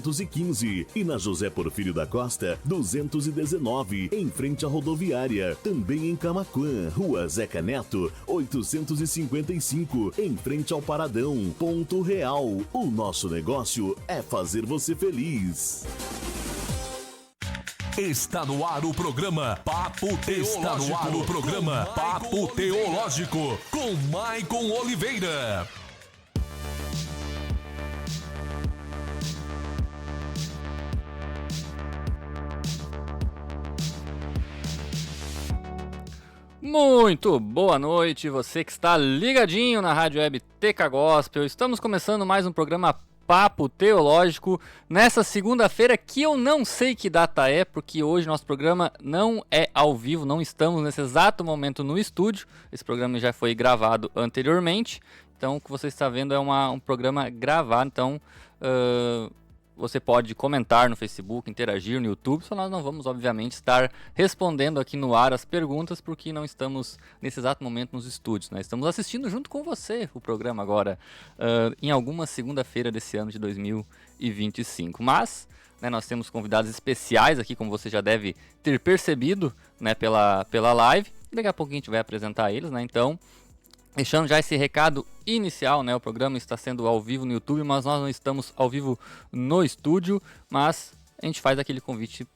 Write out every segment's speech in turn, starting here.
215 e na José Porfírio da Costa 219, em frente à rodoviária. Também em Camaquã, Rua Zeca Neto 855, em frente ao Paradão. Ponto Real. O nosso negócio é fazer você feliz. Está no ar o programa Papo Teológico. Está no ar o programa Papo Teológico com Maicon Oliveira. Muito boa noite, você que está ligadinho na Rádio Web TK Gospel. Estamos começando mais um programa Papo Teológico nessa segunda-feira que eu não sei que data é, porque hoje nosso programa não é ao vivo, não estamos nesse exato momento no estúdio. Esse programa já foi gravado anteriormente, então o que você está vendo é um programa gravado, então você pode comentar no Facebook, interagir no YouTube, só nós não vamos, obviamente, estar respondendo aqui no ar as perguntas, porque não estamos, nesse exato momento, nos estúdios, né? Estamos assistindo junto com você o programa agora, em alguma segunda-feira desse ano de 2025. Mas, né, nós temos convidados especiais aqui, como você já deve ter percebido, né, pela live. Daqui a pouco a gente vai apresentar eles, né? Então, deixando já esse recado inicial, né? O programa está sendo ao vivo no YouTube, mas nós não estamos ao vivo no estúdio, mas a gente faz aquele convite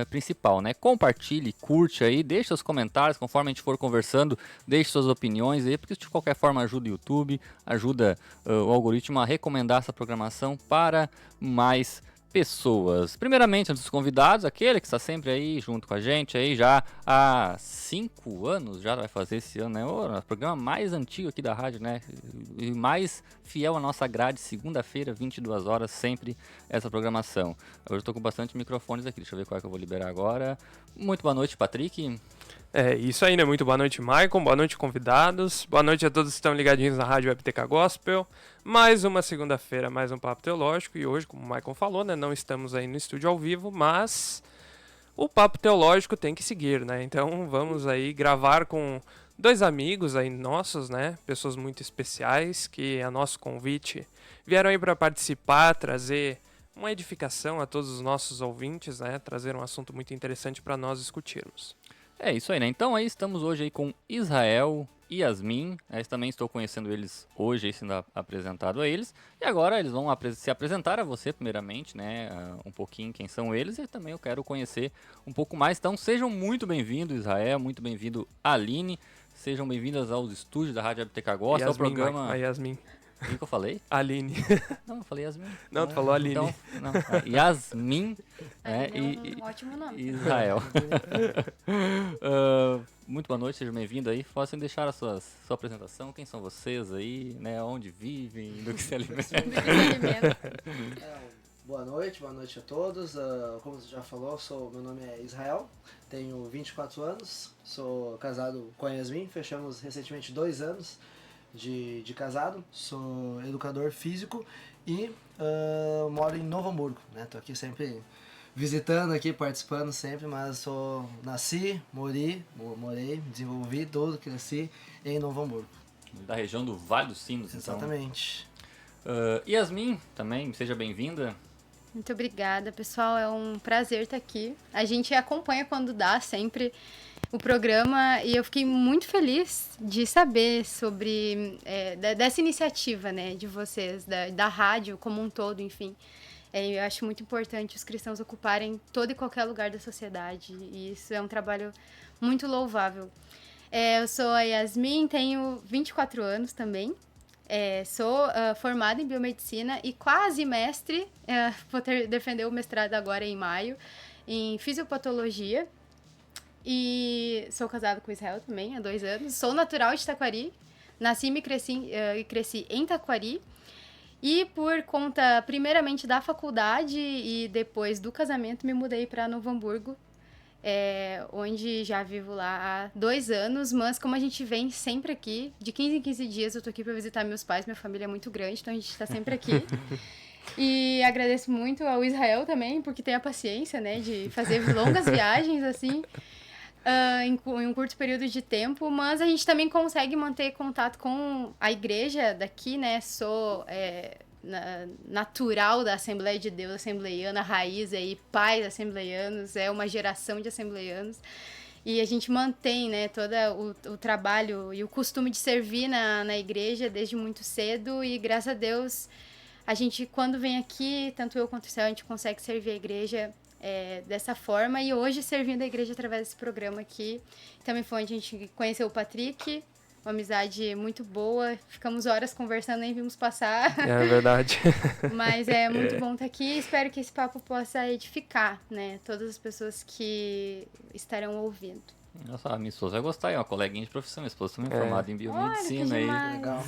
principal, né? Compartilhe, curte aí, deixe seus comentários, conforme a gente for conversando, deixe suas opiniões aí, porque isso de qualquer forma ajuda o YouTube, ajuda o algoritmo a recomendar essa programação para mais pessoas. Primeiramente, antes dos convidados, aquele que está sempre aí junto com a gente aí já há 5 anos, já vai fazer esse ano, né? O programa mais antigo aqui da rádio, né? E mais fiel à nossa grade, segunda-feira, 22 horas, sempre essa programação. Hoje eu estou com bastante microfones aqui, deixa eu ver qual é que eu vou liberar agora. Muito boa noite, Patrick. É isso aí, né? Muito boa noite, Maicon. Boa noite, convidados. Boa noite a todos que estão ligadinhos na Rádio Web TK Gospel. Mais uma segunda-feira, mais um Papo Teológico. E hoje, como o Maicon falou, né? Não estamos aí no estúdio ao vivo, mas o Papo Teológico tem que seguir, né? Então vamos aí gravar com dois amigos aí nossos, né? Pessoas muito especiais que, a nosso convite, vieram aí para participar, trazer uma edificação a todos os nossos ouvintes, né? Trazer um assunto muito interessante para nós discutirmos. É isso aí, né? Então aí estamos hoje aí com Israel e Yasmin. Também estou conhecendo eles hoje, sendo apresentado a eles. E agora eles vão se apresentar a você primeiramente, né? Um pouquinho quem são eles, e também eu quero conhecer um pouco mais. Então sejam muito bem-vindos, Israel, muito bem-vindo, Aline. Sejam bem-vindas aos estúdios da Rádio TK Gospel. É o programa... Yasmin. O que eu falei? Aline. Não, eu falei Yasmin. Não, tu falou Aline. Então, não, Yasmin um ótimo nome. Israel. Muito boa noite, sejam bem-vindos aí. Possam deixar a sua apresentação, quem são vocês aí, né? Onde vivem, do que se alimentam. Boa noite a todos. Como você já falou, meu nome é Israel, tenho 24 anos, sou casado com a Yasmin, fechamos recentemente 2 anos de casado, sou educador físico e moro em Novo Hamburgo, né? Tô aqui sempre visitando aqui, participando sempre, mas morei, desenvolvi tudo, cresci em Novo Hamburgo. Da região do Vale dos Sinos, então. Exatamente. Yasmin, também, seja bem-vinda. Muito obrigada, pessoal, é um prazer estar aqui. A gente acompanha quando dá sempre o programa e eu fiquei muito feliz de saber sobre dessa iniciativa, né, de vocês, da rádio como um todo, enfim. Eu acho muito importante os cristãos ocuparem todo e qualquer lugar da sociedade e isso é um trabalho muito louvável. Eu sou a Yasmin, tenho 24 anos também. Sou formada em biomedicina e quase mestre, vou defender o mestrado agora em maio, em fisiopatologia. E sou casada com o Israel também, há 2 anos. Sou natural de Taquari, nasci e cresci em Taquari. E por conta, primeiramente, da faculdade e depois do casamento, me mudei para Novo Hamburgo, onde já vivo lá há 2 anos. Mas como a gente vem sempre aqui, de 15 em 15 dias eu tô aqui para visitar meus pais, minha família é muito grande, então a gente está sempre aqui. E agradeço muito ao Israel também, porque tem a paciência, né, de fazer longas viagens, assim, em um curto período de tempo, mas a gente também consegue manter contato com a igreja daqui, né, natural da Assembleia de Deus, assembleiana, raiz aí, pais assembleianos, é uma geração de assembleianos. E a gente mantém, né, todo o trabalho e o costume de servir na igreja desde muito cedo. E graças a Deus, a gente, quando vem aqui, tanto eu quanto o Céu, a gente consegue servir a igreja dessa forma. E hoje, servindo a igreja através desse programa aqui, também foi onde a gente conheceu o Patrick. Uma amizade muito boa, ficamos horas conversando, nem vimos passar. É verdade. Mas é muito bom estar aqui, espero que esse papo possa edificar, né, todas as pessoas que estarão ouvindo. Nossa, a minha esposa vai gostar, é uma coleguinha de profissão, minha esposa também formada em biomedicina. Olha, que aí. Legal.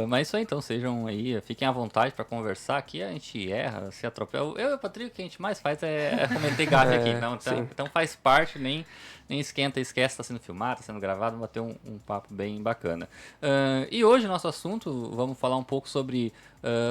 Mas isso aí, então, sejam aí, fiquem à vontade para conversar. Aqui a gente erra, se atropela. Eu e o Patrick, o que a gente mais faz é cometer gafe aqui, não? Então faz parte, nem esquenta, esquece, está sendo filmado, está sendo gravado, vamos bater um papo bem bacana. E hoje, nosso assunto, vamos falar um pouco sobre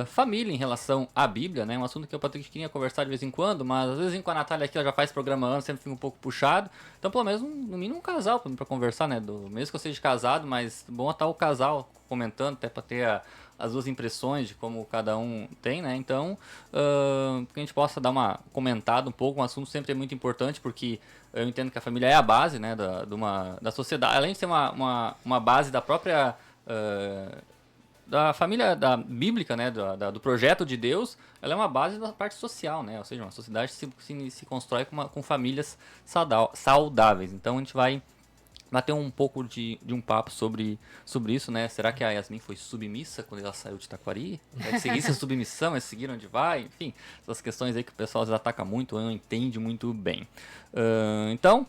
família em relação à Bíblia, né? Um assunto que o Patrick queria conversar de vez em quando, mas às vezes com a Natália aqui, ela já faz programa antes, sempre fica um pouco puxado. Então, pelo menos, no mínimo, um casal para conversar, né? Mesmo que eu seja casado, mas bom estar o casal comentando, até para ter as duas impressões de como cada um tem, né? Então, que a gente possa dar uma comentada um pouco, um assunto sempre é muito importante, porque eu entendo que a família é a base, né, da sociedade, além de ser uma base da própria da família bíblica, né, do projeto de Deus, ela é uma base da parte social, né? Ou seja, uma sociedade se constrói com famílias saudáveis. Então a gente vai bater um pouco de um papo sobre isso, né? Será que a Yasmin foi submissa quando ela saiu de Taquari? Vai seguir essa submissão, é seguir onde vai? Enfim, essas questões aí que o pessoal às vezes ataca muito, não entende muito bem. Então,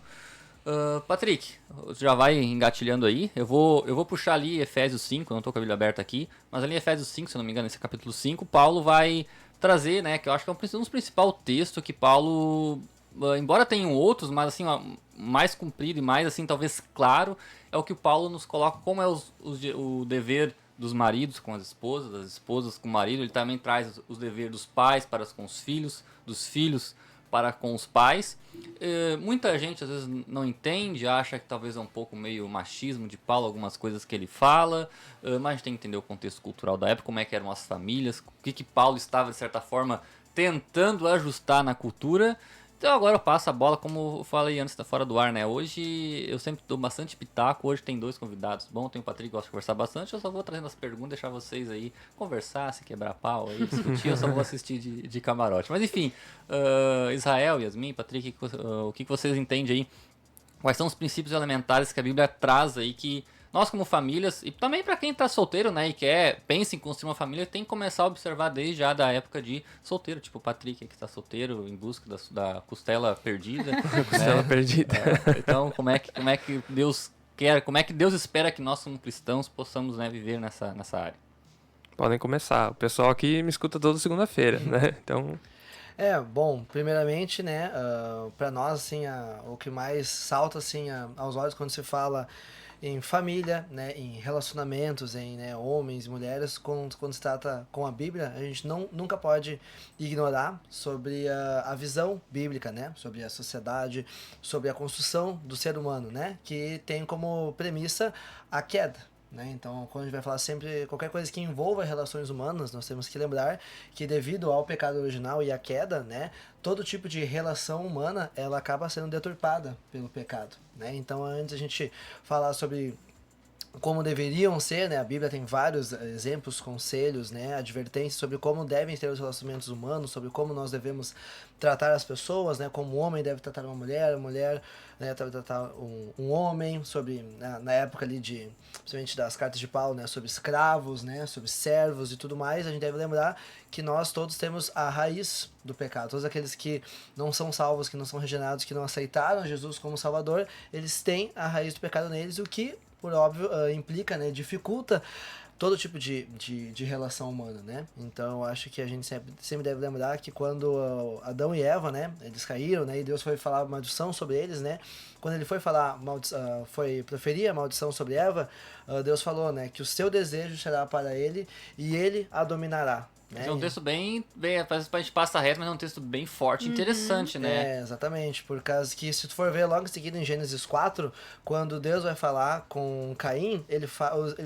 Patrick, já vai engatilhando aí. Eu vou puxar ali Efésios 5, não estou com a Bíblia aberta aqui, mas ali em Efésios 5, se eu não me engano, nesse capítulo 5, Paulo vai trazer, né, que eu acho que é um dos principais textos que Paulo, embora tenham outros, mas assim, mais comprido e mais assim, talvez claro, é o que o Paulo nos coloca como é o dever dos maridos com as esposas, das esposas com o marido. Ele também traz os deveres dos pais para com os filhos, dos filhos para com os pais. Muita gente às vezes não entende, acha que talvez é um pouco meio machismo de Paulo, algumas coisas que ele fala, mas a gente tem que entender o contexto cultural da época, como é que eram as famílias, o que Paulo estava de certa forma tentando ajustar na cultura. Então agora eu passo a bola, como eu falei antes, fora do ar, né? Hoje eu sempre dou bastante pitaco, hoje tem 2 convidados. Bom, tem o Patrick que gosta de conversar bastante, eu só vou trazendo as perguntas, deixar vocês aí conversar, se quebrar pau aí, discutir, eu só vou assistir de camarote. Mas enfim, Israel, Yasmin, Patrick, o que vocês entendem aí? Quais são os princípios elementares que a Bíblia traz aí que nós como famílias, e também para quem tá solteiro, né, e pensa em construir uma família, tem que começar a observar desde já da época de solteiro, tipo o Patrick que tá solteiro em busca da costela perdida. Costela perdida. Então, como é que Deus quer, como é que Deus espera que nós como cristãos possamos, né, viver nessa área? Podem começar. O pessoal aqui me escuta toda segunda-feira, né? Então... Bom, primeiramente, né, para nós, assim, o que mais salta, assim, aos olhos quando se fala em família, né, em relacionamentos, em, né, homens e mulheres, quando se trata com a Bíblia, a gente nunca pode ignorar sobre a visão bíblica, né, sobre a sociedade, sobre a construção do ser humano, né, que tem como premissa a queda. Né? Então, quando a gente vai falar sempre qualquer coisa que envolva relações humanas, nós temos que lembrar que devido ao pecado original e à queda, né, todo tipo de relação humana ela acaba sendo deturpada pelo pecado. Né? Então, antes a gente falar sobre como deveriam ser, né? A Bíblia tem vários exemplos, conselhos, né? Advertências sobre como devem ser os relacionamentos humanos, sobre como nós devemos tratar as pessoas, né? Como o homem deve tratar uma mulher, a mulher, né, deve tratar um homem, sobre, na época ali principalmente das cartas de Paulo, né? Sobre escravos, né? Sobre servos e tudo mais. A gente deve lembrar que nós todos temos a raiz do pecado. Todos aqueles que não são salvos, que não são regenerados, que não aceitaram Jesus como Salvador, eles têm a raiz do pecado neles, o que por óbvio, implica, né, dificulta todo tipo de relação humana, né? Então, eu acho que a gente sempre deve lembrar que quando Adão e Eva, né, eles caíram, né, e Deus foi falar maldição sobre eles, né? Quando ele foi falar foi proferir a maldição sobre Eva, Deus falou, né, que o seu desejo será para ele e ele a dominará. né? É um texto bem, às vezes a gente passa reto, mas é um texto bem forte, interessante, né? Exatamente, por causa que se tu for ver logo em seguida em Gênesis 4, quando Deus vai falar com Caim, ele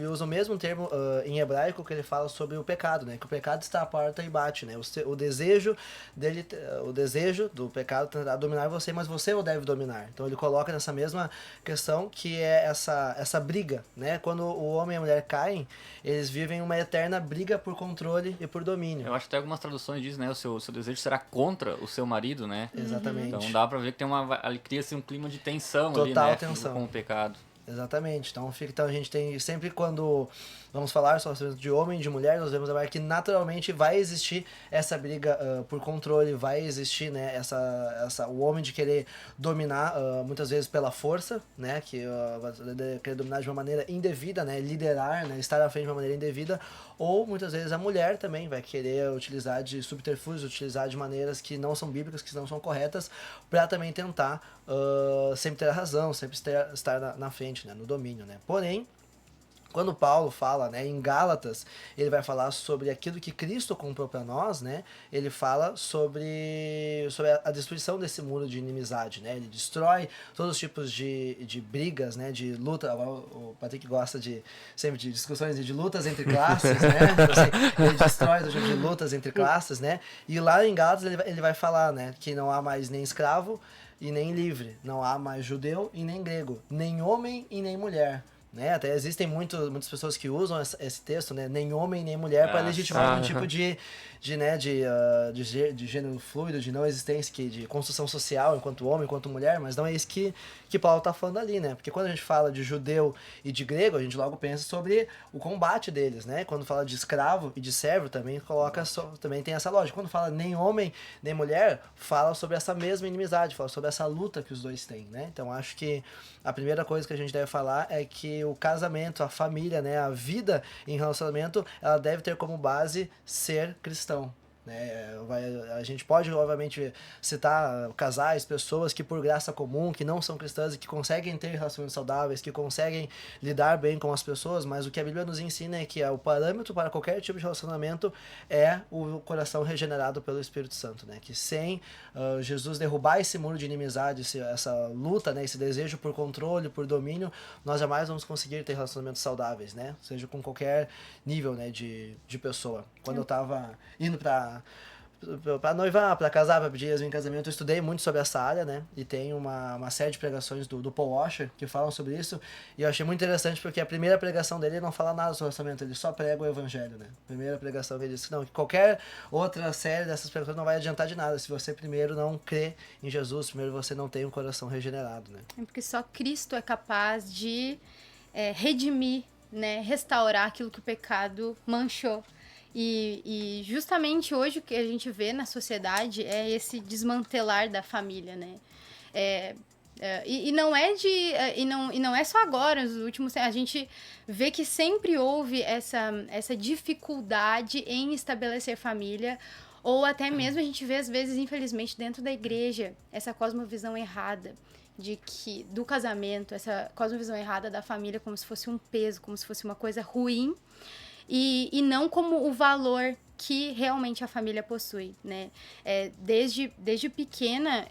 usa o mesmo termo em hebraico que ele fala sobre o pecado, né? Que o pecado está à porta e bate, né? O desejo dele, o desejo do pecado tentará dominar você, mas você o deve dominar. Então ele coloca nessa mesma questão que é essa briga, né? Quando o homem e a mulher caem, eles vivem uma eterna briga por controle e por domínio. Eu acho que até algumas traduções dizem, né? O seu desejo será contra o seu marido, né? Exatamente. Então dá pra ver que cria-se um clima de tensão Total ali, né? tensão. Com o pecado. Exatamente. Então a gente tem sempre quando vamos falar sobre de homem e de mulher, nós vemos que naturalmente vai existir essa briga por controle, vai existir, né, o homem de querer dominar muitas vezes pela força, né, que querer dominar de uma maneira indevida, né, liderar, né, estar à frente de uma maneira indevida, ou muitas vezes a mulher também vai querer utilizar de subterfúgios, utilizar de maneiras que não são bíblicas, que não são corretas, para também tentar sempre ter a razão, sempre estar na frente, né, no domínio, né. Porém, quando Paulo fala, né, em Gálatas, ele vai falar sobre aquilo que Cristo comprou para nós, né? Ele fala sobre a destruição desse muro de inimizade, né? Ele destrói todos os tipos de brigas, né, de luta. O Patrick gosta sempre de discussões de lutas entre classes, né? Ele destrói todo tipo de lutas entre classes, né? E lá em Gálatas ele vai falar, né, que não há mais nem escravo e nem livre, não há mais judeu e nem grego, nem homem e nem mulher. Né? Até existem muitas pessoas que usam esse texto, né? Nem homem nem mulher, para legitimar um tipo de gênero fluido, de não existência, de construção social enquanto homem, enquanto mulher, mas não é isso que Paulo está falando ali, né? Porque quando a gente fala de judeu e de grego, a gente logo pensa sobre o combate deles, né? Quando fala de escravo e de servo, também também tem essa lógica. Quando fala nem homem nem mulher, fala sobre essa mesma inimizade, fala sobre essa luta que os dois têm, né? Então acho que a primeira coisa que a gente deve falar é que o casamento, a família, né, a vida em relacionamento, ela deve ter como base ser cristão. Né? A gente pode, obviamente, citar casais, pessoas que por graça comum, que não são cristãs e que conseguem ter relacionamentos saudáveis, que conseguem lidar bem com as pessoas, mas o que a Bíblia nos ensina é que o parâmetro para qualquer tipo de relacionamento é o coração regenerado pelo Espírito Santo, né? Que sem Jesus derrubar esse muro de inimizade, essa luta, né? Esse desejo por controle, por domínio, nós jamais vamos conseguir ter relacionamentos saudáveis, né? Seja com qualquer nível, né, de pessoa. Quando eu tava indo pra noivar, pra casar, pra pedir em casamento, eu estudei muito sobre essa área, né? E tem uma série de pregações do Paul Washer que falam sobre isso. E eu achei muito interessante porque a primeira pregação dele não fala nada sobre relacionamento, ele só prega o evangelho, né? A primeira pregação que ele disse que qualquer outra série dessas pregações não vai adiantar de nada se você primeiro não crê em Jesus, primeiro você não tem um coração regenerado, né? É porque só Cristo é capaz de redimir, né? Restaurar aquilo que o pecado manchou. E justamente hoje o que a gente vê na sociedade é esse desmantelar da família, né? E não é só agora, nos últimos a gente vê que sempre houve essa dificuldade em estabelecer família, ou até mesmo a gente vê às vezes, infelizmente, dentro da igreja, essa cosmovisão errada do casamento, essa cosmovisão errada da família como se fosse um peso, como se fosse uma coisa ruim. E não como o valor que realmente a família possui, né? Desde pequena,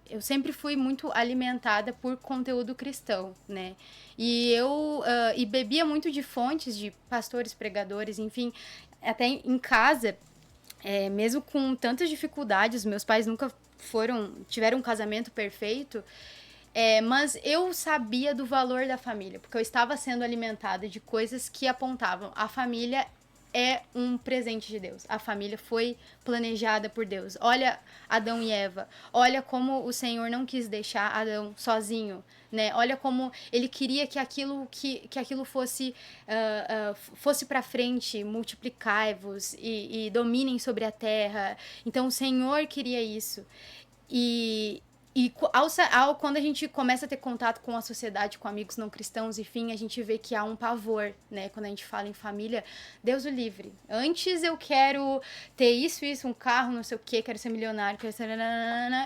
eu sempre fui muito alimentada por conteúdo cristão, né? E eu bebia muito de fontes de pastores, pregadores, enfim, até em casa, mesmo com tantas dificuldades, meus pais nunca tiveram um casamento perfeito. Mas eu sabia do valor da família, porque eu estava sendo alimentada de coisas que apontavam. A família é um presente de Deus. A família foi planejada por Deus. Olha Adão e Eva. Olha como o Senhor não quis deixar Adão sozinho, né? Olha como ele queria que aquilo fosse para frente, multiplicai-vos e dominem sobre a terra. Então o Senhor queria isso. E quando a gente começa a ter contato com a sociedade, com amigos não cristãos, enfim, a gente vê que há um pavor, né? Quando a gente fala em família, Deus o livre. Antes eu quero ter isso, um carro, não sei o quê, quero ser milionário, quero ser...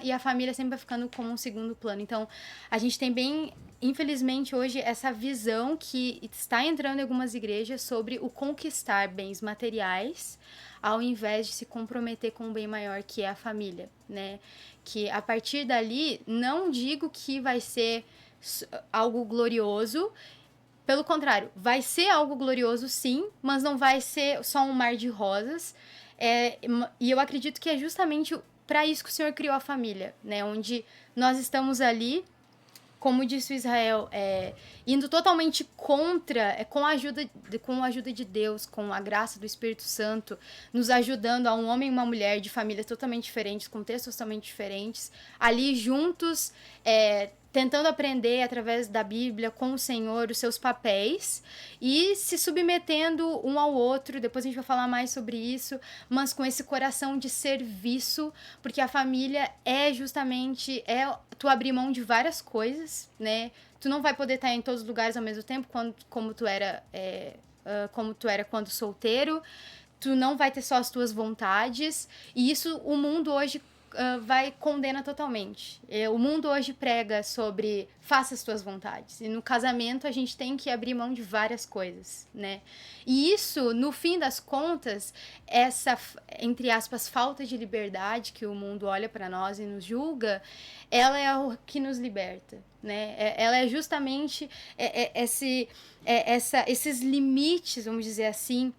E a família sempre vai ficando como um segundo plano. Então, a gente tem bem infelizmente, hoje, essa visão que está entrando em algumas igrejas sobre o conquistar bens materiais, ao invés de se comprometer com um bem maior, que é a família, né? Que a partir dali, não digo que vai ser algo glorioso, pelo contrário, vai ser algo glorioso sim, mas não vai ser só um mar de rosas. E eu acredito que é justamente para isso que o Senhor criou a família, né? Onde nós estamos ali, como disse o Israel, indo totalmente contra, com a ajuda de Deus, com a graça do Espírito Santo, nos ajudando a um homem e uma mulher de famílias totalmente diferentes, contextos totalmente diferentes, ali juntos, tentando aprender através da Bíblia com o Senhor os seus papéis e se submetendo um ao outro. Depois a gente vai falar mais sobre isso, mas com esse coração de serviço, porque a família é justamente tu abrir mão de várias coisas, né? Tu não vai poder estar em todos os lugares ao mesmo tempo, como tu era quando solteiro. Tu não vai ter só as tuas vontades, e isso o mundo hoje condena totalmente. O mundo hoje prega sobre faça as tuas vontades. E no casamento a gente tem que abrir mão de várias coisas, né? E isso, no fim das contas, essa, entre aspas, falta de liberdade que o mundo olha para nós e nos julga, ela é o que nos liberta, né? Ela é justamente esses limites, vamos dizer assim,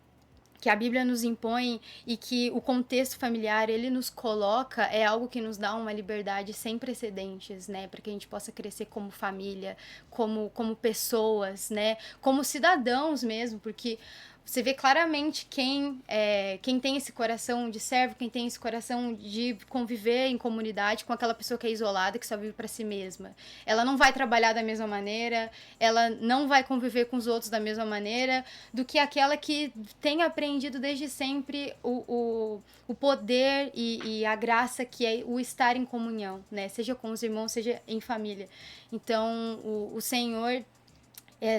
que a Bíblia nos impõe e que o contexto familiar, ele nos coloca, é algo que nos dá uma liberdade sem precedentes, né? Para que a gente possa crescer como família, como pessoas, né? Como cidadãos mesmo, porque você vê claramente quem tem esse coração de servo, quem tem esse coração de conviver em comunidade com aquela pessoa que é isolada, que só vive para si mesma. Ela não vai trabalhar da mesma maneira, ela não vai conviver com os outros da mesma maneira do que aquela que tem aprendido desde sempre o poder e a graça que é o estar em comunhão, né? Seja com os irmãos, seja em família. Então, o Senhor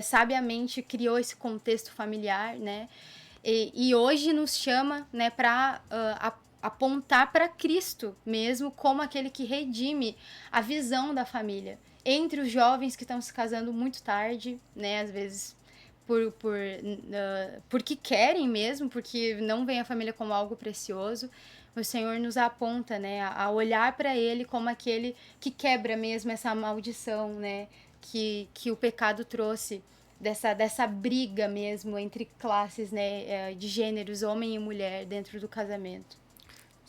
sabiamente criou esse contexto familiar, né? E hoje nos chama, né, para apontar para Cristo mesmo como aquele que redime a visão da família. Entre os jovens que estão se casando muito tarde, né? Às vezes porque querem mesmo, porque não veem a família como algo precioso. O Senhor nos aponta, né, a olhar para Ele como aquele que quebra mesmo essa maldição, né? Que o pecado trouxe, dessa briga mesmo entre classes, né, de gêneros, homem e mulher, dentro do casamento.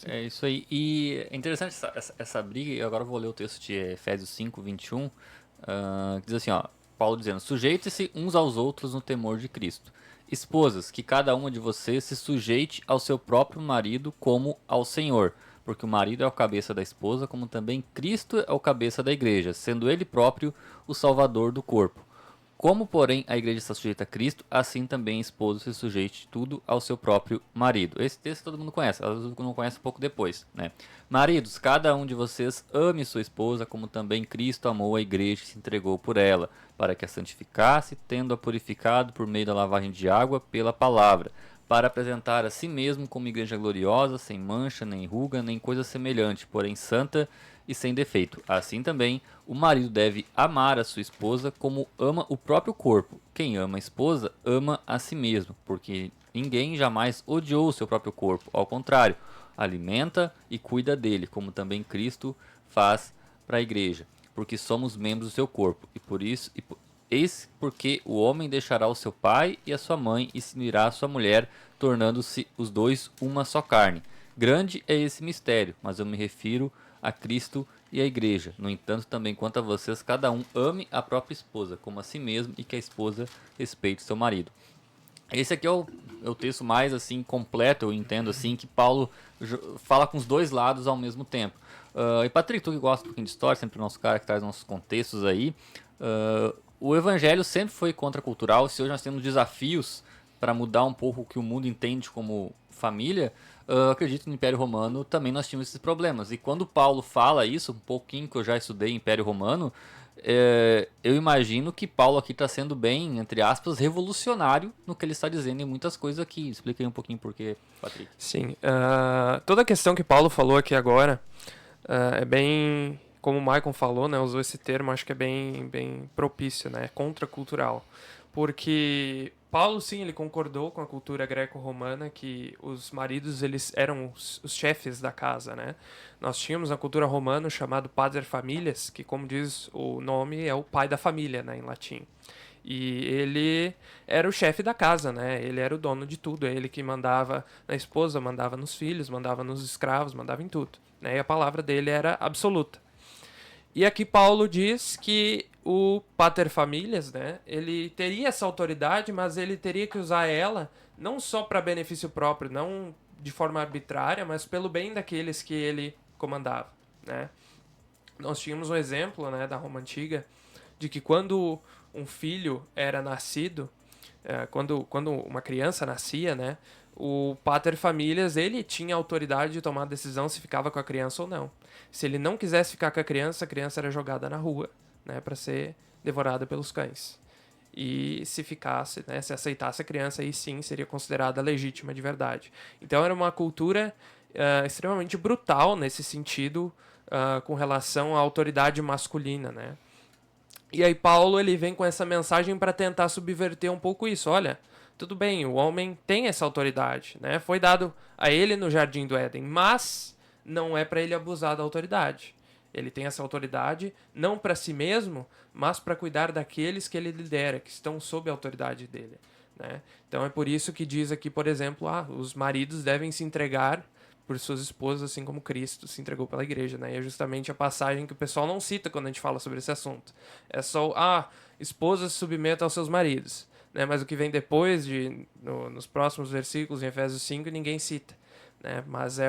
É isso aí. E é interessante essa briga, e agora eu vou ler o texto de Efésios 5, 21, que diz assim, ó, Paulo dizendo: sujeite-se uns aos outros no temor de Cristo. Esposas, que cada uma de vocês se sujeite ao seu próprio marido como ao Senhor. Porque o marido é o cabeça da esposa, como também Cristo é o cabeça da igreja, sendo ele próprio o salvador do corpo. Como, porém, a igreja está sujeita a Cristo, assim também a esposa se sujeite tudo ao seu próprio marido. Esse texto todo mundo conhece, às vezes não conhece um pouco depois, né? Maridos, cada um de vocês ame sua esposa, como também Cristo amou a igreja e se entregou por ela, para que a santificasse, tendo-a purificado por meio da lavagem de água pela palavra, para apresentar a si mesmo como igreja gloriosa, sem mancha, nem ruga, nem coisa semelhante, porém santa e sem defeito. Assim também, o marido deve amar a sua esposa como ama o próprio corpo. Quem ama a esposa, ama a si mesmo, porque ninguém jamais odiou o seu próprio corpo. Ao contrário, alimenta e cuida dele, como também Cristo faz para a igreja, porque somos membros do seu corpo. E por isso... Eis porque o homem deixará o seu pai e a sua mãe e se unirá à sua mulher, tornando-se os dois uma só carne. Grande é esse mistério, mas eu me refiro a Cristo e à igreja. No entanto, também quanto a vocês, cada um ame a própria esposa, como a si mesmo, e que a esposa respeite seu marido. Esse aqui é o texto mais assim completo, eu entendo assim, que Paulo fala com os dois lados ao mesmo tempo. E Patrick, tu que gosta um pouquinho de história, sempre o nosso cara que traz nossos contextos aí, o evangelho sempre foi contracultural. Se hoje nós temos desafios para mudar um pouco o que o mundo entende como família, acredito que no Império Romano também nós tínhamos esses problemas. E quando Paulo fala isso, um pouquinho que eu já estudei Império Romano, eu imagino que Paulo aqui está sendo bem, entre aspas, revolucionário no que ele está dizendo em muitas coisas aqui. Explica aí um pouquinho por quê, Patrick. Sim, toda a questão que Paulo falou aqui agora é bem como o Maicon falou, né, usou esse termo, acho que é bem propício, né, contracultural. Porque Paulo, sim, ele concordou com a cultura greco-romana que os maridos, eles eram os chefes da casa, né? Nós tínhamos na cultura romana o chamado pater familias, que, como diz o nome, é o pai da família, né, em latim. E ele era o chefe da casa, né? Ele era o dono de tudo. É ele que mandava na esposa, mandava nos filhos, mandava nos escravos, mandava em tudo, né? E a palavra dele era absoluta. E aqui Paulo diz que o pater familias, né? Ele teria essa autoridade, mas ele teria que usar ela não só para benefício próprio, não de forma arbitrária, mas pelo bem daqueles que ele comandava, né? Nós tínhamos um exemplo, né, da Roma Antiga, de que quando um filho era nascido, quando uma criança nascia, né, o pater familias, ele tinha autoridade de tomar a decisão se ficava com a criança ou não. Se ele não quisesse ficar com a criança era jogada na rua, né, para ser devorada pelos cães. E se ficasse, né, se aceitasse a criança, aí sim seria considerada legítima de verdade. Então era uma cultura extremamente brutal nesse sentido, com relação à autoridade masculina, né? E aí Paulo, ele vem com essa mensagem para tentar subverter um pouco isso. Olha, tudo bem, o homem tem essa autoridade, né? Foi dado a ele no Jardim do Éden, mas não é para ele abusar da autoridade. Ele tem essa autoridade não para si mesmo, mas para cuidar daqueles que ele lidera, que estão sob a autoridade dele, né? Então é por isso que diz aqui, por exemplo, os maridos devem se entregar por suas esposas, assim como Cristo se entregou pela igreja, né? E é justamente a passagem que o pessoal não cita quando a gente fala sobre esse assunto. É só, esposas se submetam aos seus maridos, né? Mas o que vem depois, nos próximos versículos, em Efésios 5, ninguém cita, né? Mas é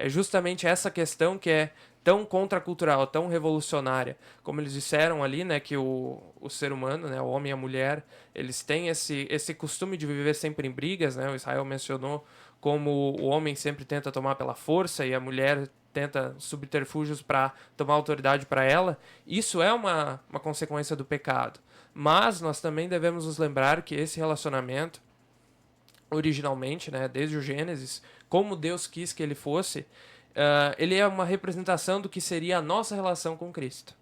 justamente essa questão que é tão contracultural, tão revolucionária. Como eles disseram ali, né, que o ser humano, né, o homem e a mulher, eles têm esse costume de viver sempre em brigas, né? O Israel mencionou como o homem sempre tenta tomar pela força e a mulher tenta subterfúgios para tomar autoridade para ela. Isso é uma consequência do pecado. Mas nós também devemos nos lembrar que esse relacionamento, originalmente, né, desde o Gênesis, como Deus quis que ele fosse, ele é uma representação do que seria a nossa relação com Cristo,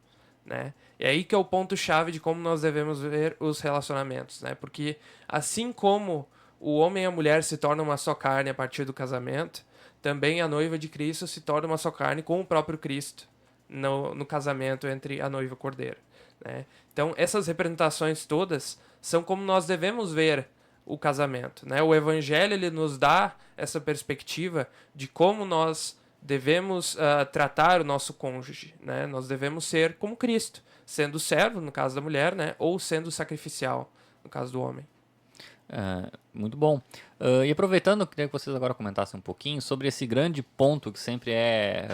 né? E aí que é o ponto-chave de como nós devemos ver os relacionamentos, né? Porque assim como o homem e a mulher se tornam uma só carne a partir do casamento, também a noiva de Cristo se torna uma só carne com o próprio Cristo no casamento entre a noiva e o cordeiro, né? Então essas representações todas são como nós devemos ver o casamento, né? O Evangelho, ele nos dá essa perspectiva de como nós devemos tratar o nosso cônjuge, né? Nós devemos ser como Cristo, sendo servo, no caso da mulher, né? Ou sendo sacrificial, no caso do homem. Muito bom. E aproveitando, eu queria que vocês agora comentassem um pouquinho sobre esse grande ponto que sempre é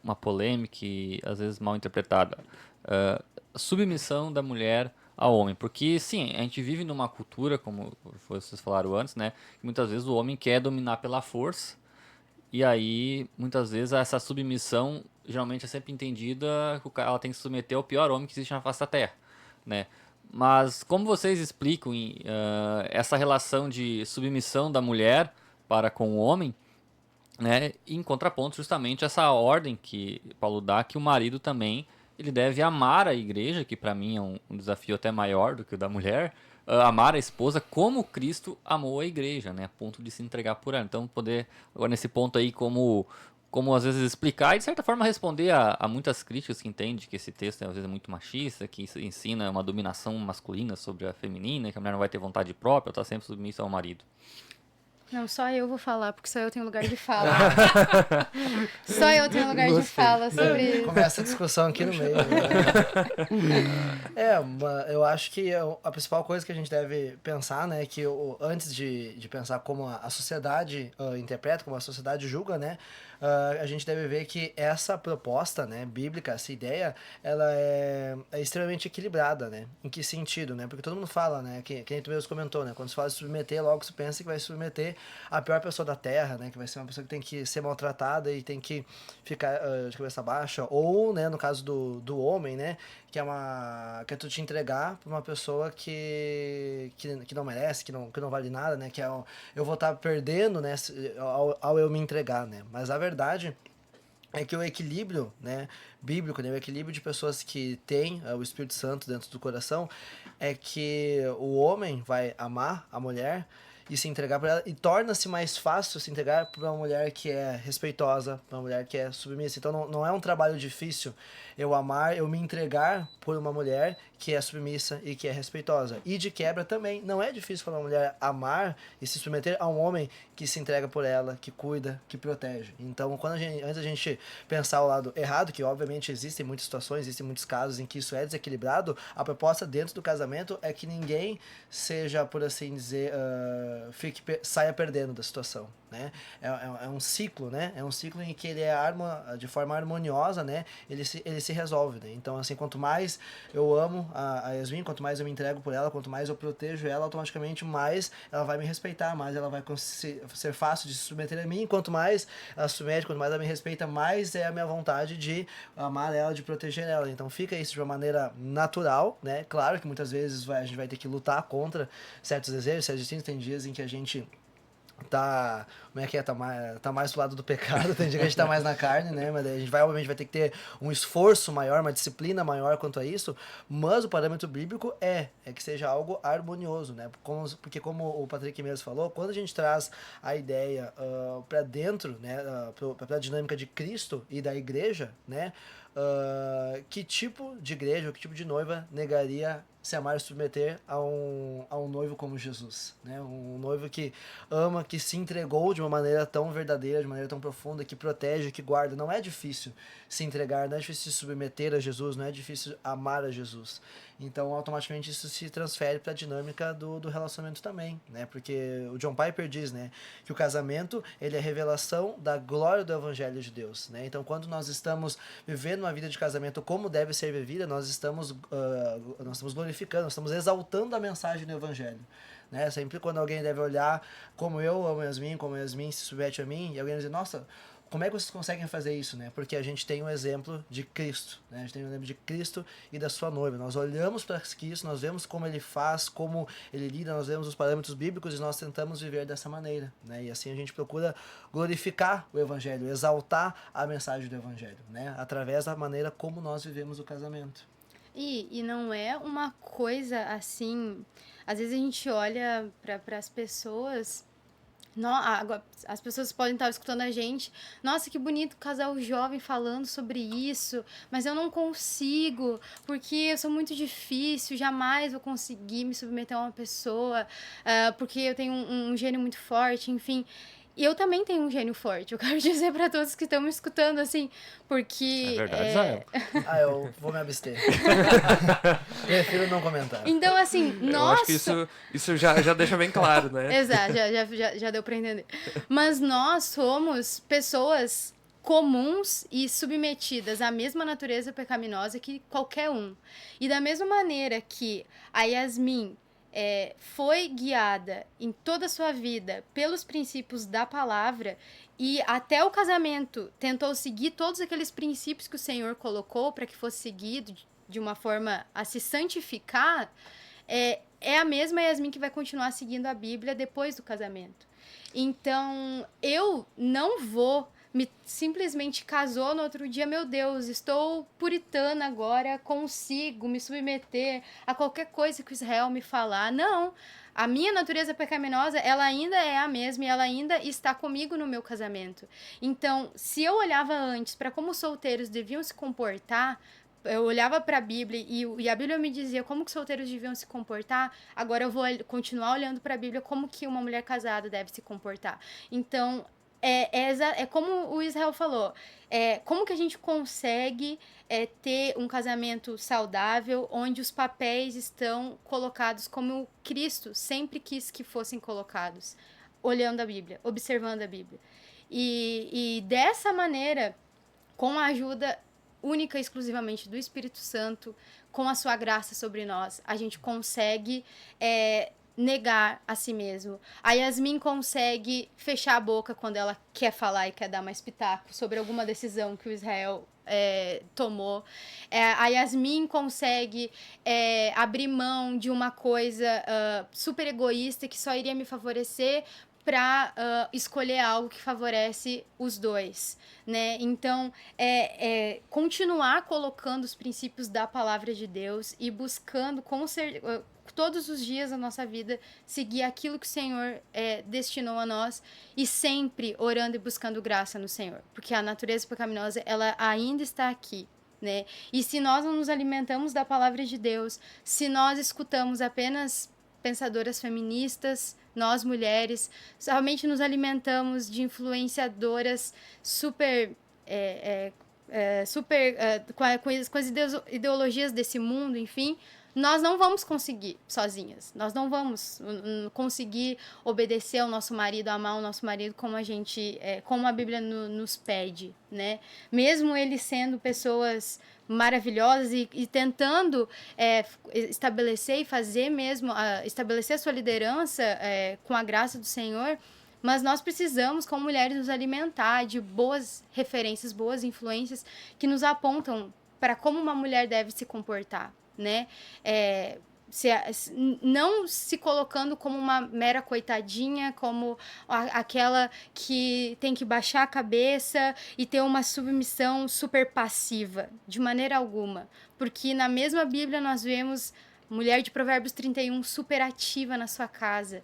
uma polêmica e às vezes mal interpretada. A submissão da mulher ao homem. Porque, sim, a gente vive numa cultura, como vocês falaram antes, né? Que muitas vezes o homem quer dominar pela força. E aí, muitas vezes, essa submissão geralmente é sempre entendida que ela tem que se submeter ao pior homem que existe na face da Terra, né? Mas como vocês explicam essa relação de submissão da mulher para com o homem, né? Em contraponto justamente essa ordem que Paulo dá, que o marido também ele deve amar a igreja, que para mim é um desafio até maior do que o da mulher, amar a esposa como Cristo amou a igreja, né? A ponto de se entregar por ela. Então, poder, agora nesse ponto aí, como às vezes explicar e de certa forma responder a muitas críticas que entende que esse texto às vezes é muito machista, que ensina uma dominação masculina sobre a feminina, que a mulher não vai ter vontade própria, ela está sempre submissa ao marido. Não, só eu vou falar, porque só eu tenho lugar de fala. Só eu tenho lugar de fala sobre isso. Começa a discussão aqui no meio. Né? Eu acho que a principal coisa que a gente deve pensar, né, que antes de pensar como a sociedade interpreta, como a sociedade julga, né, a gente deve ver que essa proposta, né, bíblica, essa ideia, ela é extremamente equilibrada, né? Em que sentido, né? Porque todo mundo fala, né, que nem tu mesmo comentou, né, quando se fala de submeter, logo se pensa que vai submeter a pior pessoa da Terra, né, que vai ser uma pessoa que tem que ser maltratada e tem que ficar de cabeça baixa, ou, né, no caso do homem, né, que é tu te entregar para uma pessoa que não merece, que não vale nada, né, que eu vou estar perdendo, né, ao eu me entregar, né, mas a verdade é que o equilíbrio, né, bíblico, né, o equilíbrio de pessoas que têm o Espírito Santo dentro do coração, é que o homem vai amar a mulher e se entregar para ela, e torna-se mais fácil se entregar para uma mulher que é respeitosa, para uma mulher que é submissa. Então não é um trabalho difícil eu me entregar por uma mulher que é submissa e que é respeitosa. E de quebra também, não é difícil para uma mulher amar e se submeter a um homem que se entrega por ela, que cuida, que protege. Então, antes da gente pensar o lado errado, que obviamente existem muitas situações, existem muitos casos em que isso é desequilibrado, a proposta dentro do casamento é que ninguém seja, por assim dizer, saia perdendo da situação, né? É um ciclo, né? É um ciclo em que ele é de forma harmoniosa, né? Ele se resolve, né? Então, assim, quanto mais eu amo a Yasmin, quanto mais eu me entrego por ela, quanto mais eu protejo ela, automaticamente mais ela vai me respeitar, mais ela vai ser fácil de se submeter a mim. Quanto mais ela se submete, quanto mais ela me respeita, mais é a minha vontade de amar ela, de proteger ela. Então fica isso de uma maneira natural, né? Claro que muitas vezes a gente vai ter que lutar contra certos desejos, certos instintos. Tem dias em que a gente como é que é, tá mais do lado do pecado, tem dia que a gente tá mais na carne, né, mas a gente obviamente vai ter que ter um esforço maior, uma disciplina maior quanto a isso, mas o parâmetro bíblico é que seja algo harmonioso, né, porque como o Patrick mesmo falou, quando a gente traz a ideia para dentro, né, para a dinâmica de Cristo e da igreja, né, que tipo de igreja, que tipo de noiva negaria se amar e submeter a um noivo como Jesus, né? Um noivo que ama, que se entregou de uma maneira tão verdadeira, de maneira tão profunda, que protege, que guarda. Não é difícil se entregar, não é difícil se submeter a Jesus, não é difícil amar a Jesus. Então, automaticamente, isso se transfere para a dinâmica do relacionamento também, né? Porque o John Piper diz, né, que o casamento, ele é a revelação da glória do Evangelho de Deus, né? Então, quando nós estamos vivendo uma vida de casamento como deve ser vivida, nós estamos glorificando, nós estamos exaltando a mensagem do Evangelho, né? Sempre quando alguém deve olhar como eu amo Yasmin, como Yasmin se submete a mim, e alguém diz, nossa, como é que vocês conseguem fazer isso, né? Porque a gente tem um exemplo de Cristo, né? A gente tem um exemplo de Cristo e da sua noiva. Nós olhamos para Cristo, nós vemos como ele faz, como ele lida, nós vemos os parâmetros bíblicos e nós tentamos viver dessa maneira, né? E assim a gente procura glorificar o Evangelho, exaltar a mensagem do Evangelho, né? Através da maneira como nós vivemos o casamento. E não é uma coisa assim... Às vezes a gente olha para as pessoas... as pessoas podem estar escutando a gente. Nossa, que bonito casal jovem falando sobre isso. Mas eu não consigo, porque eu sou muito difícil. Jamais vou conseguir me submeter a uma pessoa, porque eu tenho um gênio muito forte, enfim... E eu também tenho um gênio forte, eu quero dizer para todos que estão me escutando, assim, porque... É verdade, Israel. Eu vou me abster. Prefiro não comentar. Então, assim, nossa... Eu acho que isso já deixa bem claro, né? Exato, já deu para entender. Mas nós somos pessoas comuns e submetidas à mesma natureza pecaminosa que qualquer um. E da mesma maneira que a Yasmin... foi guiada em toda a sua vida pelos princípios da palavra e até o casamento tentou seguir todos aqueles princípios que o Senhor colocou para que fosse seguido de uma forma a se santificar, é a mesma Yasmin que vai continuar seguindo a Bíblia depois do casamento. Então, eu não vou simplesmente casou no outro dia, meu Deus, estou puritana agora, consigo me submeter a qualquer coisa que o Israel me falar. Não, a minha natureza pecaminosa, ela ainda é a mesma e ela ainda está comigo no meu casamento. Então, se eu olhava antes para como os solteiros deviam se comportar, eu olhava para a Bíblia e a Bíblia me dizia como que solteiros deviam se comportar, agora eu vou continuar olhando para a Bíblia como que uma mulher casada deve se comportar. Então, é como o Israel falou, como que a gente consegue ter um casamento saudável, onde os papéis estão colocados como Cristo sempre quis que fossem colocados, olhando a Bíblia, observando a Bíblia. E dessa maneira, com a ajuda única e exclusivamente do Espírito Santo, com a sua graça sobre nós, a gente consegue... negar a si mesmo. A Yasmin consegue fechar a boca quando ela quer falar e quer dar mais pitaco sobre alguma decisão que o Israel tomou. A Yasmin consegue abrir mão de uma coisa super egoísta que só iria me favorecer para escolher algo que favorece os dois, né? Então, continuar colocando os princípios da palavra de Deus e buscando todos os dias da nossa vida seguir aquilo que o Senhor destinou a nós e sempre orando e buscando graça no Senhor, porque a natureza pecaminosa, ela ainda está aqui, né? E se nós não nos alimentamos da palavra de Deus, se nós escutamos apenas pensadoras feministas, nós mulheres, somente nos alimentamos de influenciadoras com as ideologias desse mundo, enfim, nós não vamos conseguir sozinhas. Nós não vamos conseguir obedecer ao nosso marido, amar o nosso marido como a Bíblia nos pede, né? Mesmo eles sendo pessoas maravilhosas e tentando estabelecer e fazer mesmo, estabelecer a sua liderança com a graça do Senhor, mas nós precisamos, como mulheres, nos alimentar de boas referências, boas influências que nos apontam para como uma mulher deve se comportar, né? Não se colocando como uma mera coitadinha, como aquela que tem que baixar a cabeça e ter uma submissão super passiva, de maneira alguma. Porque na mesma Bíblia nós vemos mulher de Provérbios 31 super ativa na sua casa,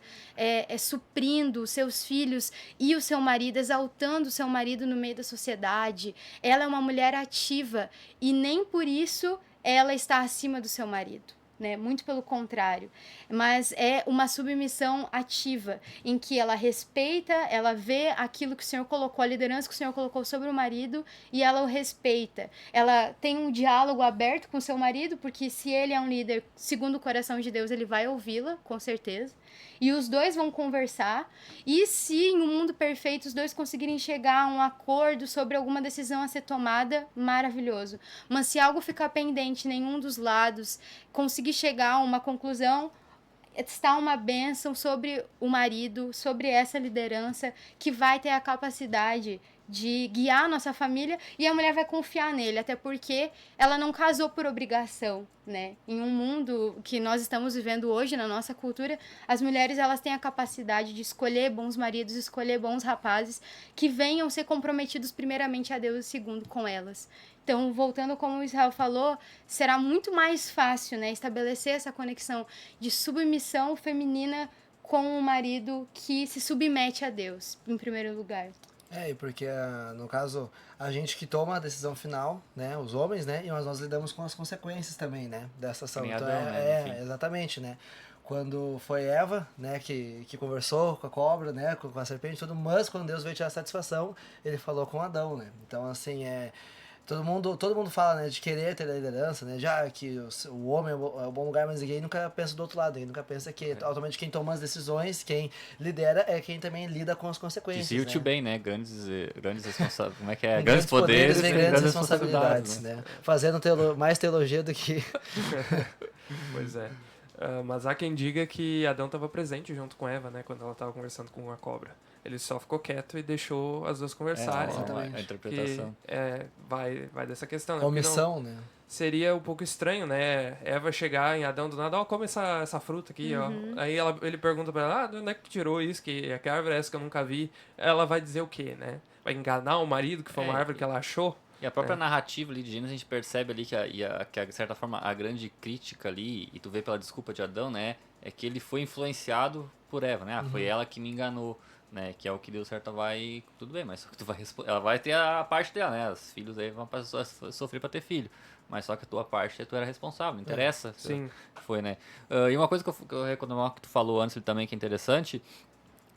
suprindo os seus filhos e o seu marido, exaltando o seu marido no meio da sociedade. Ela é uma mulher ativa e nem por isso ela está acima do seu marido, né? Muito pelo contrário, mas é uma submissão ativa, em que ela respeita, ela vê aquilo que o Senhor colocou, a liderança que o Senhor colocou sobre o marido, e ela o respeita. Ela tem um diálogo aberto com o seu marido, porque se ele é um líder segundo o coração de Deus, ele vai ouvi-la, com certeza, e os dois vão conversar, e se em um mundo perfeito os dois conseguirem chegar a um acordo sobre alguma decisão a ser tomada, maravilhoso. Mas se algo ficar pendente, nenhum dos lados conseguir chegar a uma conclusão, está uma bênção sobre o marido, sobre essa liderança que vai ter a capacidade de guiar a nossa família, e a mulher vai confiar nele, até porque ela não casou por obrigação, né? Em um mundo que nós estamos vivendo hoje, na nossa cultura, as mulheres, elas têm a capacidade de escolher bons maridos, escolher bons rapazes que venham ser comprometidos primeiramente a Deus e segundo com elas. Então, voltando como o Israel falou, será muito mais fácil, né, estabelecer essa conexão de submissão feminina com o marido que se submete a Deus, em primeiro lugar. E porque, no caso, a gente que toma a decisão final, né, os homens, né, e nós lidamos com as consequências também, né, dessa ação. Então, exatamente, né. Quando foi Eva, né, que conversou com a cobra, né, com a serpente, tudo, mas quando Deus veio tirar a satisfação, ele falou com Adão, né. Então, assim, todo mundo fala, né, de querer ter a liderança, né, já que o homem é o bom lugar, mas ninguém nunca pensa do outro lado, ninguém nunca pensa que automaticamente quem toma as decisões, quem lidera é quem também lida com as consequências. Dizia o tio Ben, né, grandes responsabilidades, como é que é? Grandes poderes vem grandes responsabilidades, né? Fazendo mais teologia do que... Pois é. Mas há quem diga que Adão estava presente junto com Eva, né, quando ela estava conversando com a cobra. Ele só ficou quieto e deixou as duas conversarem. A interpretação. Vai dessa questão, né? Omissão, né? Seria um pouco estranho, né? Eva chegar em Adão do nada, come essa fruta aqui, ó. Aí ele pergunta pra ela, de onde é que tirou isso? Que árvore é essa que eu nunca vi? Ela vai dizer o quê, né? Vai enganar o marido, que foi uma árvore que ela achou? E a própria narrativa ali de Gênesis, a gente percebe ali que de certa forma, a grande crítica ali, e tu vê pela desculpa de Adão, né? É que ele foi influenciado por Eva, né? Foi ela que me enganou, né? Que é o que Deus certo vai... Tudo bem, mas só que tu vai ela vai ter a parte dela, né? Os filhos aí vão sofrer pra ter filho. Mas só que a tua parte, tu era responsável, não interessa. Sim. Foi, né? E uma coisa que eu recomendo que tu falou antes também, que é interessante,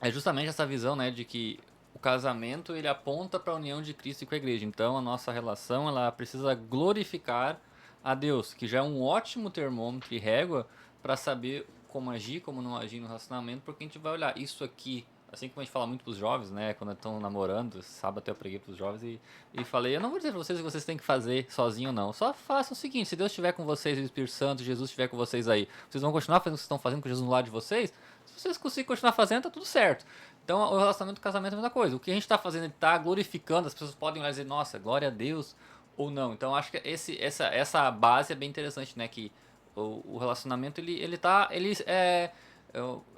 é justamente essa visão, né? De que o casamento, ele aponta para a união de Cristo com a igreja. Então, a nossa relação, ela precisa glorificar a Deus, que já é um ótimo termômetro e régua para saber como agir, como não agir no relacionamento, porque a gente vai olhar isso aqui, assim como a gente fala muito pros jovens, né, quando estão namorando, sábado até eu preguei pros jovens e falei, eu não vou dizer pra vocês o que vocês têm que fazer sozinho não, só façam o seguinte, se Deus estiver com vocês, o Espírito Santo, Jesus estiver com vocês aí, vocês vão continuar fazendo o que vocês estão fazendo com Jesus no lado de vocês? Se vocês conseguirem continuar fazendo, tá tudo certo. Então, o relacionamento do casamento é a mesma coisa. O que a gente está fazendo, ele está glorificando, as pessoas podem olhar e dizer, nossa, glória a Deus, ou não. Então, acho que essa base é bem interessante, né? Que o relacionamento, ele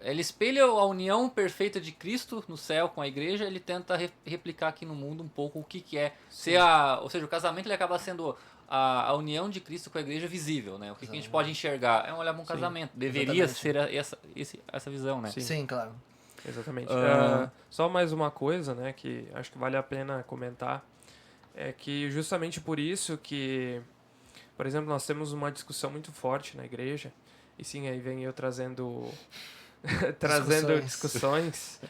Ele espelha a união perfeita de Cristo no céu com a igreja, ele tenta replicar aqui no mundo um pouco o que é ser ou seja, o casamento ele acaba sendo a união de Cristo com a igreja visível, né? O que a gente pode enxergar é olhar para um casamento. Deveria ser essa visão, né? Sim, claro. Exatamente. Só mais uma coisa, né, que acho que vale a pena comentar, é que justamente por isso que, por exemplo, nós temos uma discussão muito forte na igreja, e sim, aí vem eu trazendo discussões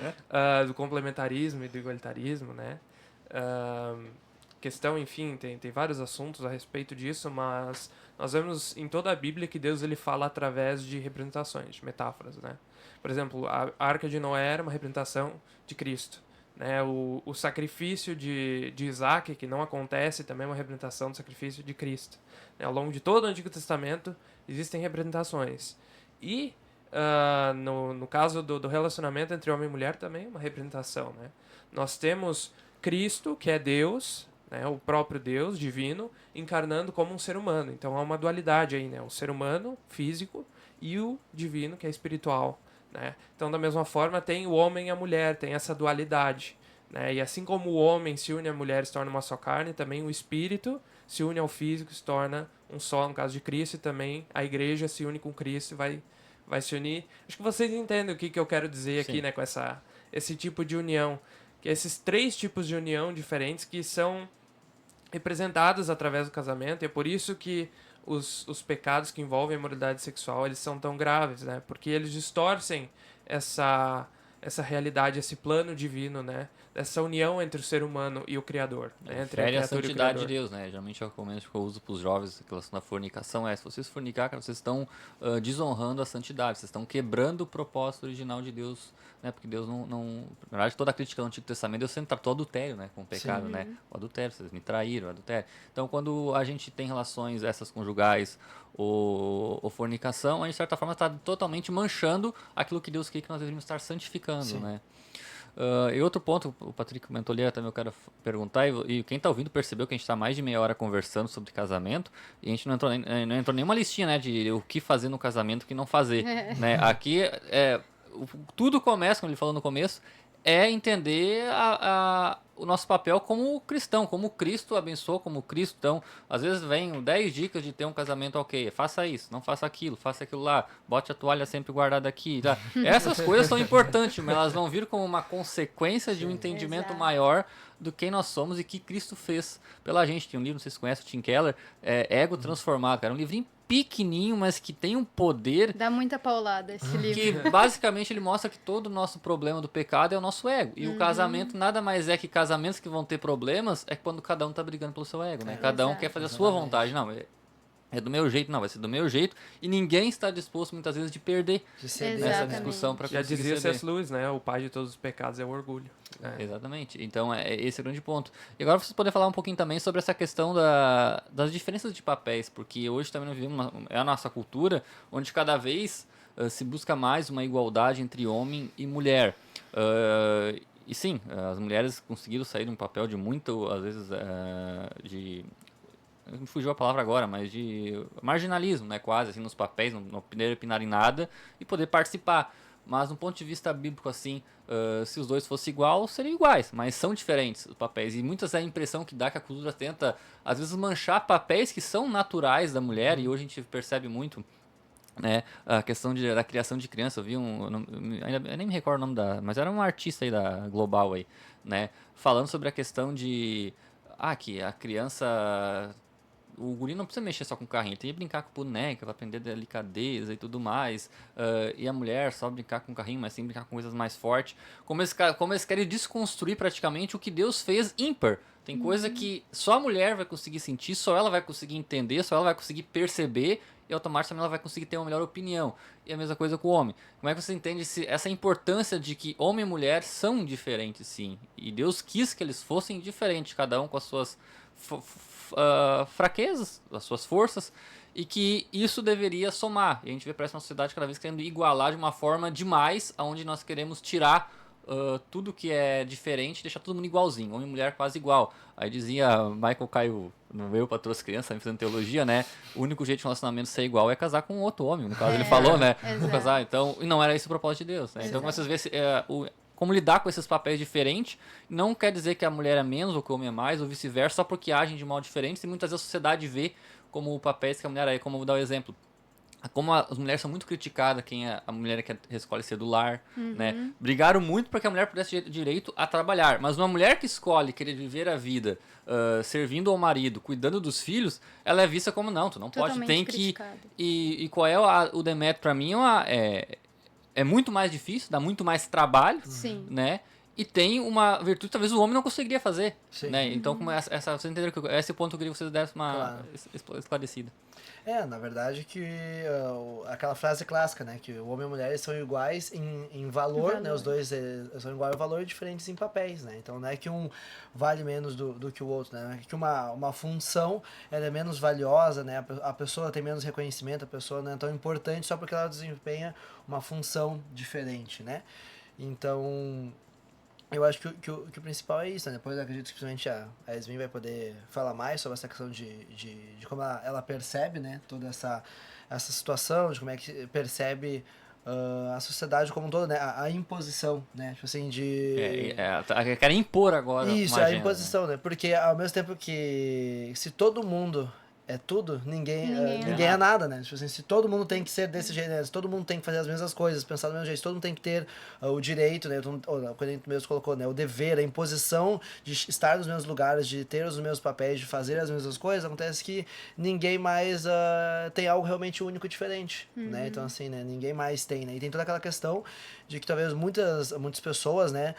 do complementarismo e do igualitarismo, né? Questão, enfim, tem vários assuntos a respeito disso, mas nós vemos em toda a Bíblia que Deus ele fala através de representações, de metáforas, né? Por exemplo, a Arca de Noé era uma representação de Cristo, né? O sacrifício de Isaac, que não acontece, também é uma representação do sacrifício de Cristo. Né? Ao longo de todo o Antigo Testamento existem representações. E no caso do relacionamento entre homem e mulher também é uma representação, né? Nós temos Cristo, que é Deus, né, o próprio Deus divino, encarnando como um ser humano. Então há uma dualidade aí, né? O ser humano físico e o divino, que é espiritual, né? Então da mesma forma tem o homem e a mulher, tem essa dualidade, né? E assim como o homem se une à mulher e se torna uma só carne, também o espírito se une ao físico e se torna um só, no caso de Cristo, e também a igreja se une com Cristo e vai se unir. Acho que vocês entendem o que eu quero dizer aqui, né, com esse tipo de união. Que esses 3 tipos de união diferentes que são representados através do casamento, e é por isso que os pecados que envolvem a imoralidade sexual, eles são tão graves, né? Porque eles distorcem essa realidade, esse plano divino, né? Essa união entre o ser humano e o Criador, né? Entre a criatura a santidade e o de Deus, né? Geralmente é o comentário que eu uso para os jovens em relação à fornicação se vocês fornicar, cara, vocês estão desonrando a santidade, vocês estão quebrando o propósito original de Deus, né? Porque Deus não... Na verdade, toda a crítica do Antigo Testamento, Deus sempre tratou adultério, né? Com o pecado, Sim. né? O adultério, vocês me traíram, o adultério. Então, quando a gente tem relações essas conjugais ou fornicação, a gente, de certa forma, está totalmente manchando aquilo que Deus quer que nós deveríamos estar santificando, Sim. né? E outro ponto, o Patrick comentou ali, também eu quero perguntar, e quem está ouvindo percebeu que a gente está mais de meia hora conversando sobre casamento, e a gente não entrou nenhuma listinha, né, de o que fazer no casamento e o que não fazer, né? Aqui, tudo começa, como ele falou no começo, é entender o nosso papel como cristão, como Cristo abençoou, como Cristo. Então, às vezes vem 10 dicas de ter um casamento ok. Faça isso, não faça aquilo lá. Bote a toalha sempre guardada aqui. Tá? Essas coisas são importantes, mas elas vão vir como uma consequência de um entendimento Exato. maior do quem nós somos e que Cristo fez pela gente. Tem um livro, não sei se você conhece, o Tim Keller, Ego Transformado, cara. Um livrinho pequenininho, mas que tem um poder Dá muita paulada esse livro. que basicamente ele mostra que todo o nosso problema do pecado é o nosso ego. E o casamento nada mais é que casamentos que vão ter problemas é quando cada um tá brigando pelo seu ego, né? Cada um Exato. quer fazer a sua vontade. Não, é do meu jeito, não, vai ser do meu jeito. E ninguém está disposto muitas vezes de perder De ceder. essa Exatamente. discussão para Já conseguir dizia ceder. C.S. Lewis, né? O pai de todos os pecados é o orgulho. Exatamente. Então, esse é o grande ponto. E agora vocês podem falar um pouquinho também sobre essa questão das diferenças de papéis, porque hoje também nós vivemos a nossa cultura, onde cada vez se busca mais uma igualdade entre homem e mulher. E sim, as mulheres conseguiram sair de um papel de muito, às vezes, me fugiu a palavra agora, mas de marginalismo, né, quase, assim, nos papéis, não poder opinar em nada e poder participar. Mas, do ponto de vista bíblico, assim, se os dois fossem igual, seriam iguais, mas são diferentes os papéis. E muitas é a impressão que dá que a cultura tenta, às vezes, manchar papéis que são naturais da mulher, e hoje a gente percebe muito, né, a questão da criação de criança. Eu vi eu nem me recordo o nome mas era um artista aí da Global aí, né, falando sobre a questão de que a criança, o guri não precisa mexer só com o carrinho, ele tem que brincar com boneca para aprender delicadeza e tudo mais, e a mulher só brincar com o carrinho, mas sim brincar com coisas mais fortes, como eles querem desconstruir praticamente o que Deus fez ímpar. Tem coisa que só a mulher vai conseguir sentir, só ela vai conseguir entender, só ela vai conseguir perceber, e automaticamente ela vai conseguir ter uma melhor opinião. E a mesma coisa com o homem. Como é que você entende essa importância de que homem e mulher são diferentes, sim? E Deus quis que eles fossem diferentes, cada um com as suas fraquezas, as suas forças, e que isso deveria somar. E a gente vê, parece uma sociedade cada vez querendo igualar de uma forma demais, onde nós queremos tirar tudo que é diferente, deixar todo mundo igualzinho, homem e mulher quase igual. Aí dizia Michael Caio no Eu, Patroa as Crianças, fazendo teologia, né? O único jeito de um relacionamento ser igual é casar com outro homem. No caso, ele falou, né? Vou casar. Então, e não era esse o propósito de Deus, né? Então, como vocês veem, como lidar com esses papéis diferentes não quer dizer que a mulher é menos ou que o homem é mais, ou vice-versa, só porque agem de modo diferente. E muitas vezes a sociedade vê como papéis que a mulher é. Como eu vou dar o exemplo. Como as mulheres são muito criticadas, quem é a mulher que escolhe ser do lar, né? Brigaram muito para que a mulher pudesse ter direito a trabalhar. Mas uma mulher que escolhe querer viver a vida servindo ao marido, cuidando dos filhos, ela é vista como não, tu não pode, tem que... E qual é o demérito para mim? É muito mais difícil, dá muito mais trabalho, né? E tem uma virtude que talvez o homem não conseguiria fazer, né? Então, como vocês entenderam que esse é o ponto que eu queria que vocês dessem uma esclarecida. Na verdade que aquela frase clássica, né, que o homem e a mulher são iguais em valor, né, os dois são iguais em valor e diferentes em papéis, né, então não é que um vale menos do que o outro, né, é que uma função ela é menos valiosa, né, a pessoa tem menos reconhecimento, a pessoa não é tão importante só porque ela desempenha uma função diferente, né, então... Eu acho que o principal é isso, né? Depois eu acredito que principalmente a Yasmin vai poder falar mais sobre essa questão de como ela percebe, né? Toda essa situação, de como é que percebe a sociedade como um todo, né? A imposição, né? Tipo assim, Querem impor agora isso, uma a agenda, imposição, né? Porque ao mesmo tempo que se todo mundo... é tudo, ninguém é nada, né? Tipo assim, se todo mundo tem que ser desse jeito, né? Se todo mundo tem que fazer as mesmas coisas, pensar do mesmo jeito, se todo mundo tem que ter o direito, né? Quando a gente mesmo colocou, né? O dever, a imposição de estar nos mesmos lugares, de ter os mesmos papéis, de fazer as mesmas coisas, acontece que ninguém mais tem algo realmente único e diferente, né? Então, assim, né? Ninguém mais tem, né? E tem toda aquela questão de que talvez muitas pessoas, né?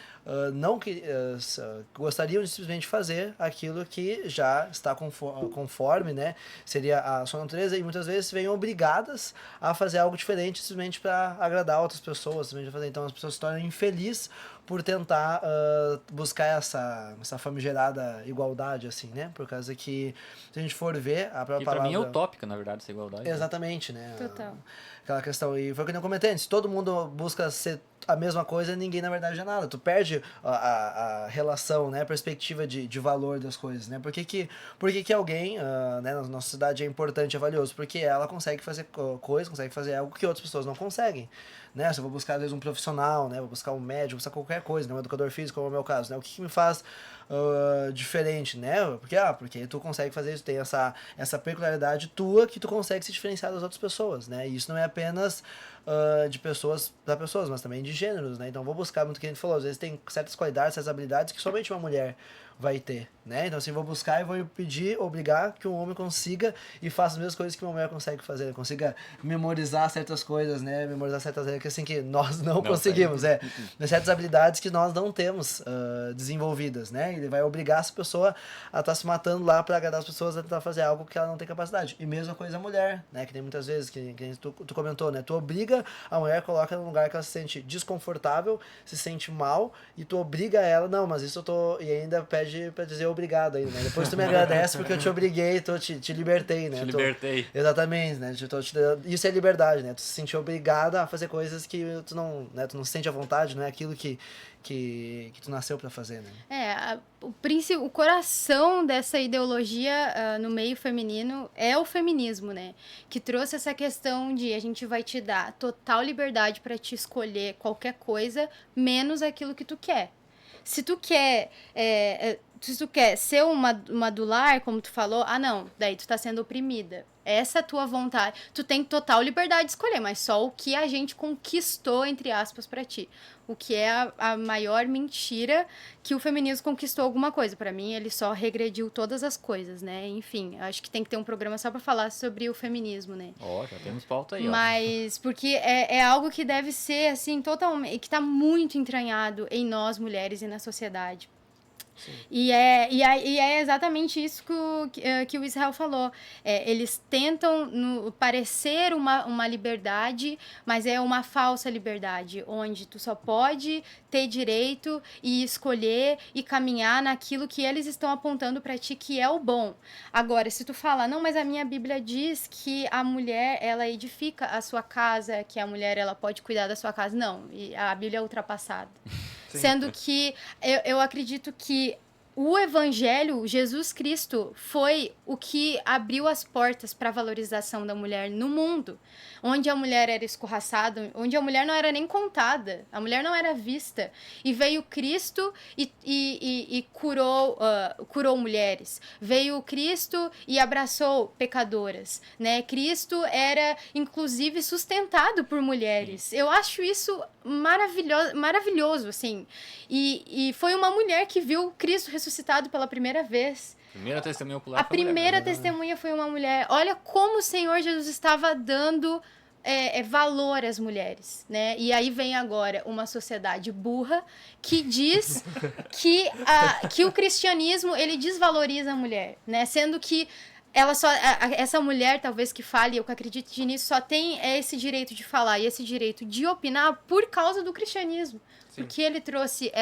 Gostariam de simplesmente fazer aquilo que já está conforme, né? Seria a sua natureza, e muitas vezes vêm obrigadas a fazer algo diferente simplesmente para agradar outras pessoas, simplesmente fazer. Então as pessoas se tornam infelizes por tentar buscar essa famigerada igualdade, assim, né? Por causa que, se a gente for ver, a própria palavra... pra mim é utópica, na verdade, essa igualdade. Exatamente, né? Total. Aquela questão, e foi o que eu comentei antes, se todo mundo busca ser a mesma coisa, ninguém na verdade é nada, tu perde a relação, né, a perspectiva de valor das coisas, né, por que alguém, né, na nossa sociedade é importante, é valioso, porque ela consegue fazer coisas, consegue fazer algo que outras pessoas não conseguem, né, se eu vou buscar às vezes um profissional, né, vou buscar um médico, vou buscar qualquer coisa, né, um educador físico, como é o meu caso, né, o que me faz diferente, né, porque tu consegue fazer isso, tem essa peculiaridade tua que tu consegue se diferenciar das outras pessoas, né, e isso não é apenas de pessoas para pessoas, mas também de gêneros, né, então vou buscar muito o que a gente falou, às vezes tem certas qualidades, certas habilidades que somente uma mulher vai ter, né, então assim, vou buscar e vou obrigar que um homem consiga e faça as mesmas coisas que uma mulher consegue fazer, consiga memorizar certas coisas, né, memorizar certas coisas que assim, que nós não conseguimos, certas habilidades que nós não temos desenvolvidas, né, ele vai obrigar essa pessoa a estar se matando lá para agradar as pessoas a tentar fazer algo que ela não tem capacidade, e mesma coisa a mulher, né, que tem muitas vezes, que tu comentou, né, tu obriga a mulher, coloca num lugar que ela se sente desconfortável, se sente mal, e tu obriga ela, não, mas isso eu tô, e ainda pede pra dizer obrigado ainda, né? Depois tu me agradece porque eu te obriguei, te libertei, né? Libertei. Exatamente, né? Isso é liberdade, né? Tu se sentir obrigada a fazer coisas que tu não se sente à vontade, não é aquilo que tu nasceu pra fazer, né? O coração dessa ideologia no meio feminino é o feminismo, né? Que trouxe essa questão de a gente vai te dar total liberdade pra te escolher qualquer coisa, menos aquilo que tu quer. Se tu quer ser uma do lar, como tu falou, não, daí tu tá sendo oprimida. Essa é a tua vontade. Tu tem total liberdade de escolher, mas só o que a gente conquistou, entre aspas, pra ti. O que é a maior mentira que o feminismo conquistou alguma coisa. Pra mim, ele só regrediu todas as coisas, né? Enfim, acho que tem que ter um programa só pra falar sobre o feminismo, né? Já temos pauta aí, Mas, porque é algo que deve ser, assim, totalmente... que tá muito entranhado em nós, mulheres, e na sociedade. E é exatamente isso que o Israel falou. Eles tentam parecer uma liberdade, mas é uma falsa liberdade, onde tu só pode ter direito e escolher e caminhar naquilo que eles estão apontando para ti, que é o bom. Agora, se tu fala, não, mas a minha Bíblia diz que a mulher, ela edifica a sua casa, que a mulher, ela pode cuidar da sua casa. Não, a Bíblia é ultrapassada. Sim. Sendo que eu acredito que o evangelho, Jesus Cristo, foi o que abriu as portas para a valorização da mulher no mundo, onde a mulher era escorraçada, onde a mulher não era nem contada, a mulher não era vista, e veio Cristo e curou mulheres, veio Cristo e abraçou pecadoras, né? Cristo era, inclusive, sustentado por mulheres. Eu acho isso maravilhoso, assim, e foi uma mulher que viu Cristo ressuscitado pela primeira vez. Primeira testemunha ocular. A primeira testemunha foi uma mulher. Olha como o Senhor Jesus estava dando valor às mulheres, né? E aí vem agora uma sociedade burra que diz que o cristianismo, ele desvaloriza a mulher, né? Sendo que ela só, essa mulher, talvez que fale, eu que acredito nisso, só tem esse direito de falar e esse direito de opinar por causa do cristianismo. Sim. Porque ele trouxe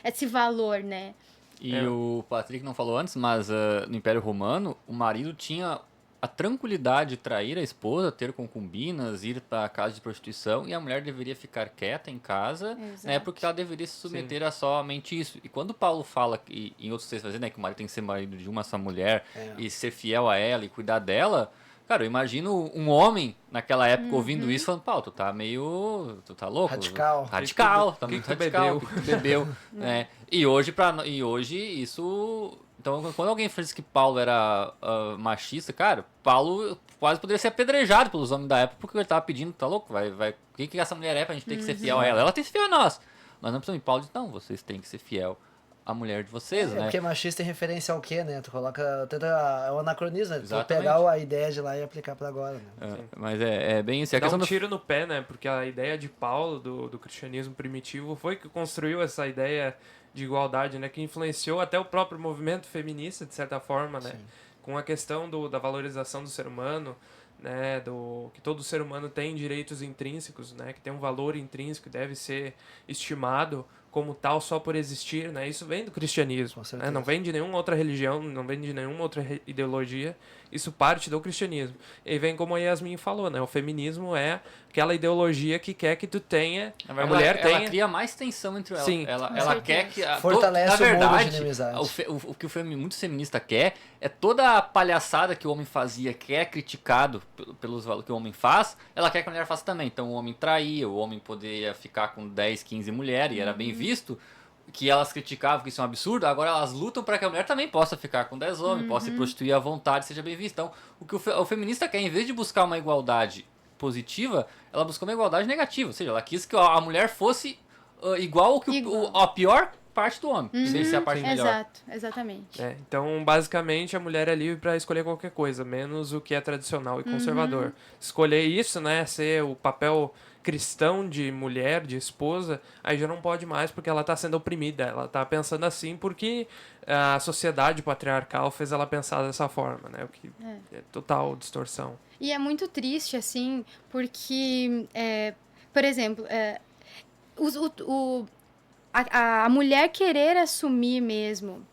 esse valor, né? E o Patrick não falou antes, mas no Império Romano, o marido tinha a tranquilidade de trair a esposa, ter concubinas, ir para casa de prostituição, e a mulher deveria ficar quieta em casa, né, porque ela deveria se submeter a somente isso. E quando Paulo fala, em outros textos, né, que o marido tem que ser marido de uma só mulher, e ser fiel a ela e cuidar dela, cara, eu imagino um homem naquela época ouvindo isso, falando, Paulo, tu tá louco? Radical. Tá muito radical, que tu bebeu. Né? E hoje isso... Então, quando alguém fez que Paulo era machista, cara, Paulo quase poderia ser apedrejado pelos homens da época, porque ele tava pedindo, tá louco? O que essa mulher é pra gente ter que ser fiel a ela? Ela tem que ser fiel a nós. Nós não precisamos. E Paulo diz, não, vocês têm que ser fiel à mulher de vocês, né? Porque machista tem referência ao quê, né? Tu coloca, é um anacronismo, né? Tu pegar a ideia de lá e aplicar pra agora, né? Mas é bem isso. Dá um tiro no pé, né? Porque a ideia de Paulo, do cristianismo primitivo, foi que construiu essa ideia de igualdade, né, que influenciou até o próprio movimento feminista, de certa forma, né, com a questão da valorização do ser humano, né, que todo ser humano tem direitos intrínsecos, né, que tem um valor intrínseco, deve ser estimado como tal só por existir, né, isso vem do cristianismo, né, não vem de nenhuma outra religião, não vem de nenhuma outra ideologia, isso parte do cristianismo. E vem como a Yasmin falou, né, o feminismo é aquela ideologia que quer que tu tenha, verdade, a mulher tenha... Ela cria mais tensão entre elas. Sim. Ela quer que... Fortalece na verdade, o mundo de inimizade. o que muito feminista quer é toda a palhaçada que o homem fazia, que é criticado pelos valores que o homem faz, ela quer que a mulher faça também. Então o homem traía, o homem poderia ficar com 10, 15 mulheres e era bem visto, que elas criticavam que isso é um absurdo, agora elas lutam para que a mulher também possa ficar com 10 homens, possa se prostituir à vontade, seja bem vista. Então, o que o feminista quer, em vez de buscar uma igualdade positiva, ela buscou uma igualdade negativa, ou seja, ela quis que a mulher fosse igual ao que a pior parte do homem, em vez de ser a parte melhor. Exato, exatamente. Então, basicamente, a mulher é livre para escolher qualquer coisa, menos o que é tradicional e conservador. Escolher isso, né, ser o papel cristão de mulher, de esposa, aí já não pode mais porque ela está sendo oprimida. Ela está pensando assim porque a sociedade patriarcal fez ela pensar dessa forma, né? O que é total distorção. E é muito triste, assim, porque, por exemplo, a mulher querer assumir mesmo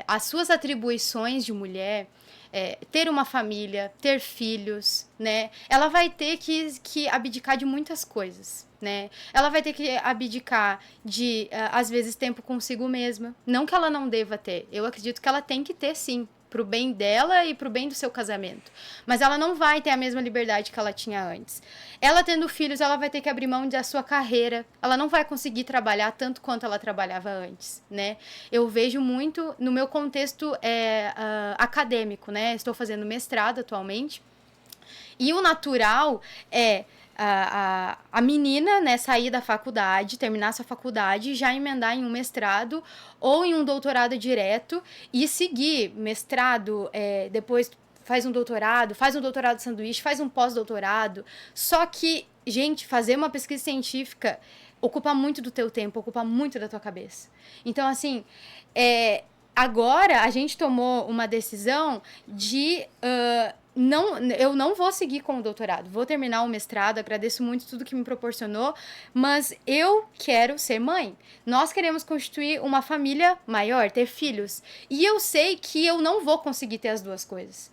as suas atribuições de mulher, ter uma família, ter filhos, né? Ela vai ter que abdicar de muitas coisas, né? Ela vai ter que abdicar de, às vezes, tempo consigo mesma. Não que ela não deva ter. Eu acredito que ela tem que ter, sim, pro bem dela e pro bem do seu casamento. Mas ela não vai ter a mesma liberdade que ela tinha antes. Ela tendo filhos, ela vai ter que abrir mão da sua carreira. Ela não vai conseguir trabalhar tanto quanto ela trabalhava antes, né? Eu vejo muito no meu contexto acadêmico, né? Estou fazendo mestrado atualmente. E o natural é a menina, né, sair da faculdade, terminar sua faculdade e já emendar em um mestrado ou em um doutorado direto e seguir mestrado, depois faz um doutorado sanduíche, faz um pós-doutorado. Só que, gente, fazer uma pesquisa científica ocupa muito do teu tempo, ocupa muito da tua cabeça. Então, assim, agora a gente tomou uma decisão de... eu não vou seguir com o doutorado, vou terminar o mestrado, agradeço muito tudo que me proporcionou, mas eu quero ser mãe. Nós queremos constituir uma família maior, ter filhos. E eu sei que eu não vou conseguir ter as duas coisas.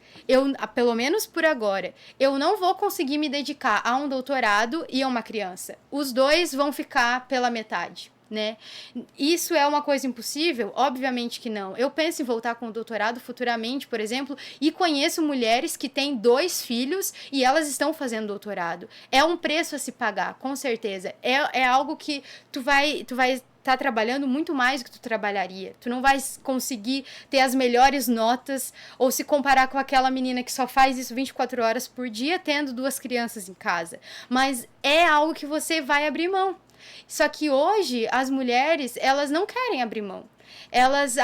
Pelo menos por agora, eu não vou conseguir me dedicar a um doutorado e a uma criança. Os dois vão ficar pela metade, né? Isso é uma coisa impossível? Obviamente que não. Eu penso em voltar com o doutorado futuramente, por exemplo, e conheço mulheres que têm 2 filhos e elas estão fazendo doutorado. É um preço a se pagar, com certeza. É algo que tu vai estar trabalhando muito mais do que tu trabalharia. Tu não vai conseguir ter as melhores notas ou se comparar com aquela menina que só faz isso 24 horas por dia, tendo 2 crianças em casa. Mas é algo que você vai abrir mão. Só que hoje, as mulheres, elas não querem abrir mão. Elas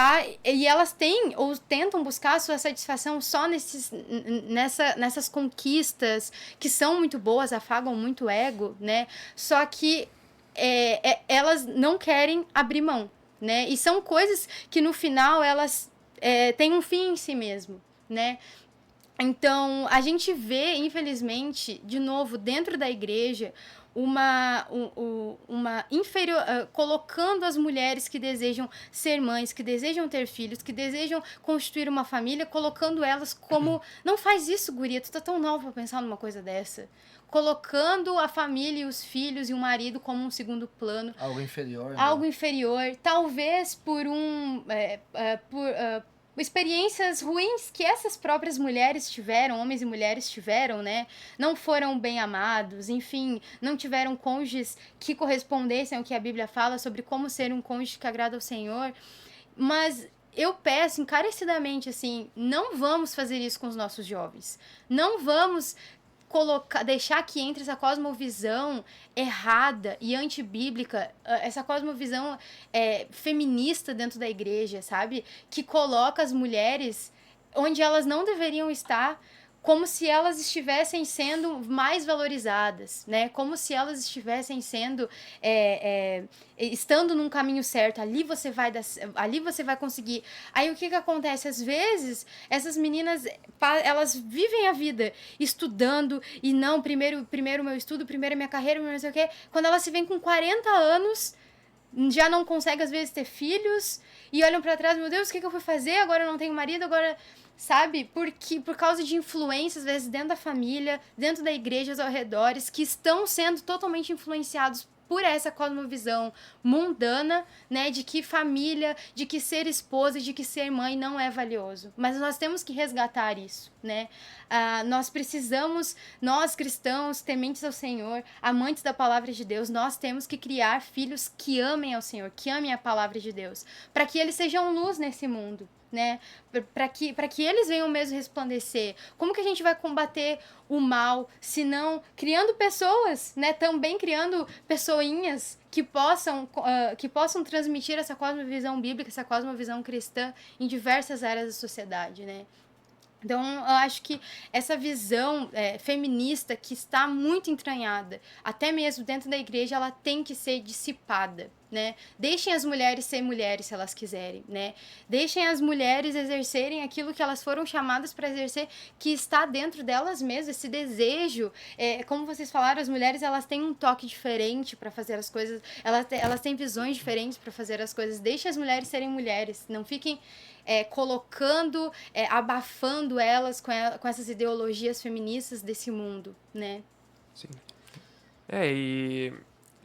têm ou tentam buscar a sua satisfação só nessas conquistas que são muito boas, afagam muito o ego, né? Só que elas não querem abrir mão, né? E são coisas que no final elas têm um fim em si mesmo, né? Então, a gente vê, infelizmente, de novo, dentro da igreja, colocando as mulheres que desejam ser mães, que desejam ter filhos, que desejam constituir uma família, colocando elas como... Não faz isso, guria, tu tá tão nova pra pensar numa coisa dessa. Colocando a família e os filhos e o marido como um segundo plano. Algo inferior. Né? Algo inferior. Talvez por experiências ruins que essas próprias mulheres tiveram, homens e mulheres tiveram, né? Não foram bem amados, enfim, não tiveram cônjuges que correspondessem ao que a Bíblia fala sobre como ser um cônjuge que agrada ao Senhor. Mas eu peço encarecidamente, assim, não vamos fazer isso com os nossos jovens. Não vamos deixar que entre essa cosmovisão errada e antibíblica, essa cosmovisão feminista dentro da igreja, sabe? Que coloca as mulheres onde elas não deveriam estar, como se elas estivessem sendo mais valorizadas, né? Como se elas estivessem sendo estando num caminho certo. Ali você vai conseguir. Aí o que acontece? Às vezes essas meninas elas vivem a vida estudando e não primeiro meu estudo, primeiro minha carreira, não sei o quê. Quando elas se veem com 40 anos, já não conseguem às vezes ter filhos e olham pra trás, meu Deus, o que eu fui fazer? Agora eu não tenho marido, agora... Sabe? Por causa de influências, às vezes, dentro da família, dentro da igreja, aos arredores, que estão sendo totalmente influenciados por essa cosmovisão mundana, né? De que família, de que ser esposa, de que ser mãe não é valioso. Mas nós temos que resgatar isso, né? Nós precisamos, nós cristãos, tementes ao Senhor, amantes da palavra de Deus, nós temos que criar filhos que amem ao Senhor, que amem a palavra de Deus, para que eles sejam luz nesse mundo, né? Para que eles venham mesmo resplandecer. Como que a gente vai combater o mal, se não criando pessoas, né? Também criando pessoinhas que possam transmitir essa cosmovisão bíblica, essa cosmovisão cristã em diversas áreas da sociedade, né? Então, eu acho que essa visão feminista que está muito entranhada, até mesmo dentro da igreja, ela tem que ser dissipada, né? Deixem as mulheres ser mulheres se elas quiserem, né? Deixem as mulheres exercerem aquilo que elas foram chamadas para exercer, que está dentro delas mesmas, esse desejo. Como vocês falaram, as mulheres elas têm um toque diferente para fazer as coisas, elas têm visões diferentes para fazer as coisas. Deixem as mulheres serem mulheres, não fiquem colocando, abafando elas com essas ideologias feministas desse mundo, né? Sim. E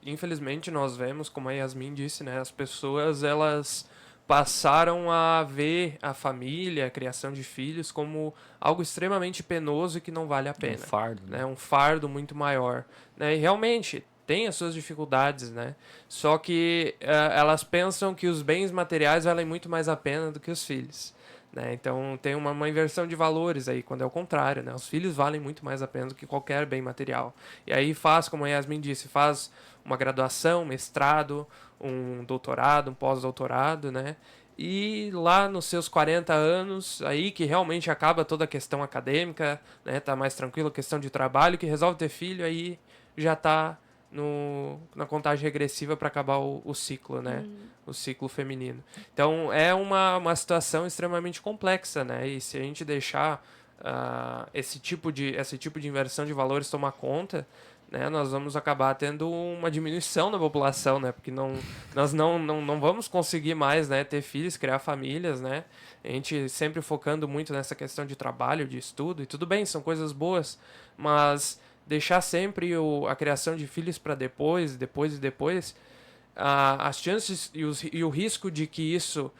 infelizmente nós vemos, como a Yasmin disse, né? As pessoas, elas passaram a ver a família, a criação de filhos como algo extremamente penoso e que não vale a pena. Um fardo, né? Um fardo muito maior. Né? E realmente tem as suas dificuldades, né? Só que elas pensam que os bens materiais valem muito mais a pena do que os filhos. Né? Então tem uma inversão de valores aí, quando é o contrário, né? Os filhos valem muito mais a pena do que qualquer bem material. E aí faz, como a Yasmin disse, faz uma graduação, um mestrado, um doutorado, um pós-doutorado, né? E lá nos seus 40 anos, aí que realmente acaba toda a questão acadêmica, né? Tá mais tranquilo, a questão de trabalho, que resolve ter filho, aí já tá na contagem regressiva para acabar o ciclo, né? O ciclo feminino. Então, é uma situação extremamente complexa, né? E se a gente deixar esse tipo de inversão de valores tomar conta, né, nós vamos acabar tendo uma diminuição da população, né? Porque nós não vamos conseguir mais, né, ter filhos, criar famílias, né? A gente sempre focando muito nessa questão de trabalho, de estudo, e tudo bem, são coisas boas, mas deixar sempre a criação de filhos para depois, as chances e o risco de que isso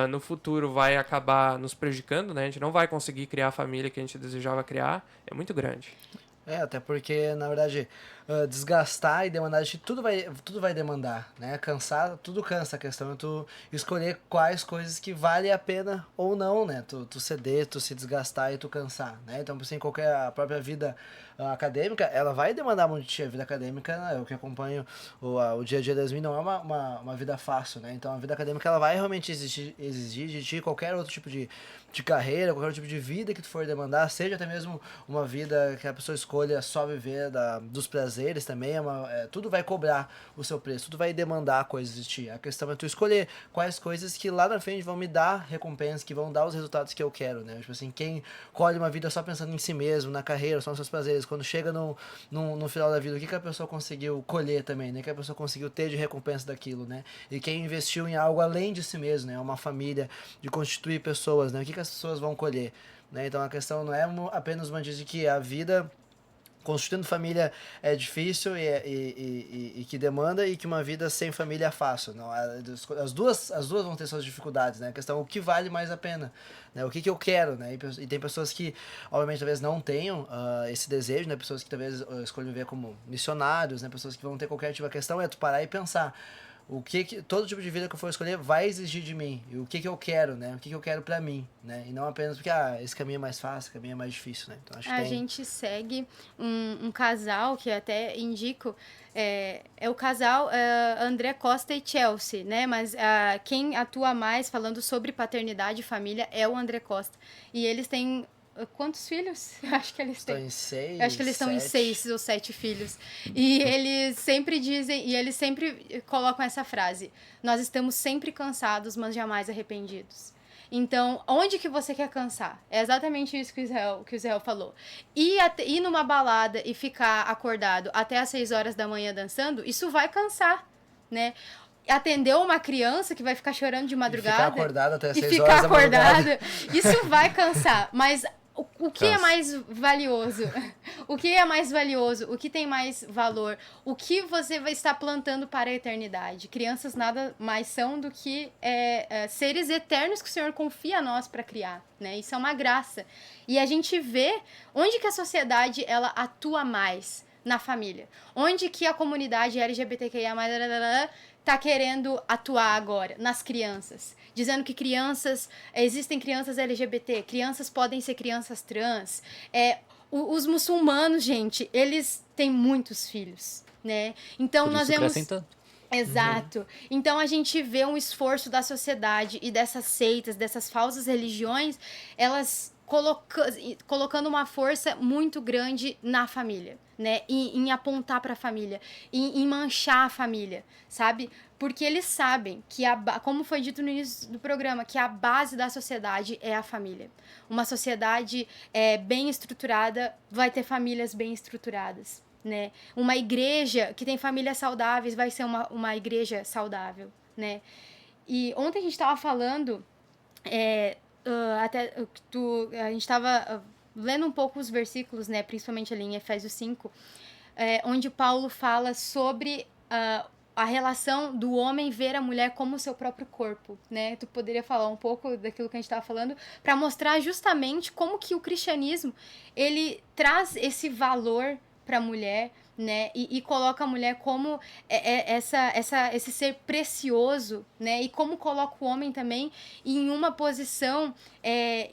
no futuro vai acabar nos prejudicando, né? A gente não vai conseguir criar a família que a gente desejava criar, é muito grande. Até porque, na verdade, desgastar e demandar de ti, tudo vai demandar, né? Cansar, tudo cansa. A questão é tu escolher quais coisas que vale a pena ou não, né? Tu ceder, tu se desgastar e tu cansar, né? Então, assim, a própria vida acadêmica, ela vai demandar muito de ti. A vida acadêmica, eu que acompanho o dia a dia das mim, não é uma vida fácil, né? Então, a vida acadêmica, ela vai realmente exigir de ti qualquer outro tipo de carreira, qualquer outro tipo de vida que tu for demandar, seja até mesmo uma vida que a pessoa escolha só viver dos prazeres também, tudo vai cobrar o seu preço, tudo vai demandar coisas de ti. A questão é tu escolher quais coisas que lá na frente vão me dar recompensa, que vão dar os resultados que eu quero, né? Tipo assim, quem colhe uma vida só pensando em si mesmo, na carreira, só nos seus prazeres, quando chega no final da vida, o que a pessoa conseguiu colher também, né? O que a pessoa conseguiu ter de recompensa daquilo, né? E quem investiu em algo além de si mesmo, né? Uma família, de constituir pessoas, né? O que as pessoas vão colher, né? Então a questão não é apenas uma diz de que a vida construindo família é difícil e que demanda, e que uma vida sem família é fácil. Não, as duas vão ter suas dificuldades, né? A questão é o que vale mais a pena, né? O que eu quero, né? E tem pessoas que, obviamente, talvez não tenham esse desejo, né? Pessoas que talvez escolhem ver como missionários, né? Pessoas que vão ter qualquer tipo de questão, é tu parar e pensar todo tipo de vida que eu for escolher vai exigir de mim, e o que eu quero, né? O que eu quero pra mim, né? E não apenas porque, esse caminho é mais fácil, esse caminho é mais difícil, né? Então, acho que gente segue um casal que até indico, é o casal André Costa e Chelsea, né? Mas quem atua mais falando sobre paternidade e família é o André Costa. E eles têm quantos filhos? Eu acho que eles têm. Acho que eles estão em 6 ou 7 filhos. E eles sempre dizem, e eles sempre colocam essa frase: nós estamos sempre cansados, mas jamais arrependidos. Então, onde que você quer cansar? É exatamente isso que o Israel falou. Ir numa balada e ficar acordado até às 6 horas da manhã dançando, isso vai cansar, né? Atender uma criança que vai ficar chorando de madrugada. E ficar acordado até às 6 horas da madrugada. Isso vai cansar, mas o que é mais valioso? O que é mais valioso? O que tem mais valor? O que você vai estar plantando para a eternidade? Crianças nada mais são do que seres eternos que o Senhor confia a nós para criar, né? Isso é uma graça. E a gente vê onde que a sociedade ela atua mais na família. Onde que a comunidade LGBTQIA+, tá querendo atuar agora nas crianças, dizendo que existem crianças LGBT, crianças podem ser crianças trans. Os muçulmanos, gente, eles têm muitos filhos, né? Então nós vemos Exato. Então a gente vê um esforço da sociedade e dessas seitas, dessas falsas religiões, elas colocando uma força muito grande na família, né? Em apontar para a família, em manchar a família, sabe? Porque eles sabem que, como foi dito no início do programa, que a base da sociedade é a família. Uma sociedade bem estruturada vai ter famílias bem estruturadas, né? Uma igreja que tem famílias saudáveis vai ser uma igreja saudável, né? E ontem a gente estava falando... a gente estava lendo um pouco os versículos, né, principalmente ali em Efésios 5, onde Paulo fala sobre a relação do homem ver a mulher como o seu próprio corpo, né? Tu poderia falar um pouco daquilo que a gente estava falando para mostrar justamente como que o cristianismo ele traz esse valor para a mulher, né, e coloca a mulher como esse ser precioso, né, e como coloca o homem também em uma posição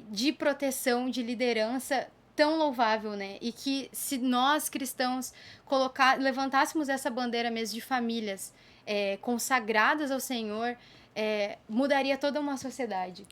de proteção, de liderança tão louvável, né, e que se nós cristãos levantássemos essa bandeira mesmo de famílias consagradas ao Senhor, mudaria toda uma sociedade.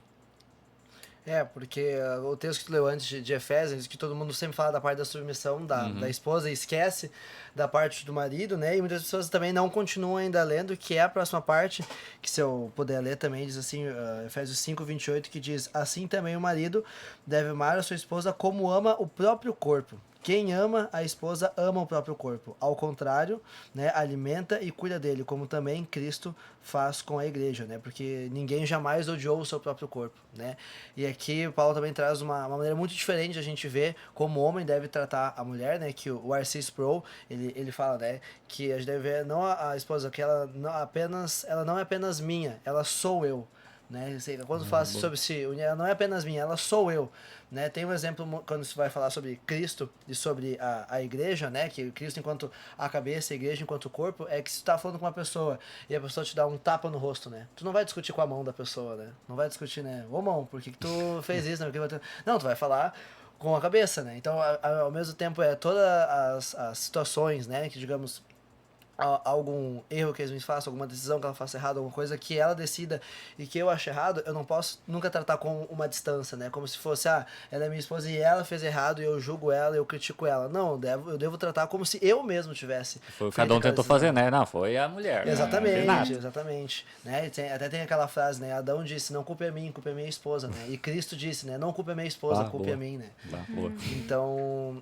Porque o texto que tu leu antes de Efésios, que todo mundo sempre fala da parte da submissão da esposa e esquece da parte do marido, né? E muitas pessoas também não continuam ainda lendo, que é a próxima parte, que se eu puder ler também, diz assim, Efésios 5:28, que diz: assim também o marido deve amar a sua esposa como ama o próprio corpo, Quem ama a esposa ama o próprio corpo. Ao contrário, né, alimenta e cuida dele, como também Cristo faz com a igreja, né? Porque ninguém jamais odiou o seu próprio corpo, né? E aqui o Paulo também traz uma maneira muito diferente de a gente ver como o homem deve tratar a mulher, né? Que o R.C. Sproul, ele fala, né? Que a gente deve ver não a esposa, que ela não é apenas minha, ela sou eu. Né? Quando fala sobre si, ela não é apenas minha, ela sou eu. Né? Tem um exemplo quando se vai falar sobre Cristo e sobre a igreja, né? Que Cristo enquanto a cabeça, a igreja enquanto corpo, é que se tu tá falando com uma pessoa e a pessoa te dá um tapa no rosto, né? Tu não vai discutir com a mão da pessoa, né? Não vai discutir, né? Ô mão, por que tu fez isso? Né? Não, tu vai falar com a cabeça, né? Então, ao mesmo tempo, todas as situações, né? Que, digamos, algum erro que eles façam, alguma decisão que ela faça errado, alguma coisa que ela decida e que eu ache errado, eu não posso nunca tratar com uma distância, né? Como se fosse, ela é minha esposa e ela fez errado e eu julgo ela, eu critico ela. Não, eu devo tratar como se eu mesmo tivesse. Foi o que cada um tentou fazer, né? Não, foi a mulher. Exatamente, exatamente. Né? Até tem aquela frase, né? Adão disse, não culpe a mim, culpe a minha esposa, né? E Cristo disse, né? Não culpe a minha esposa, culpe a mim, né?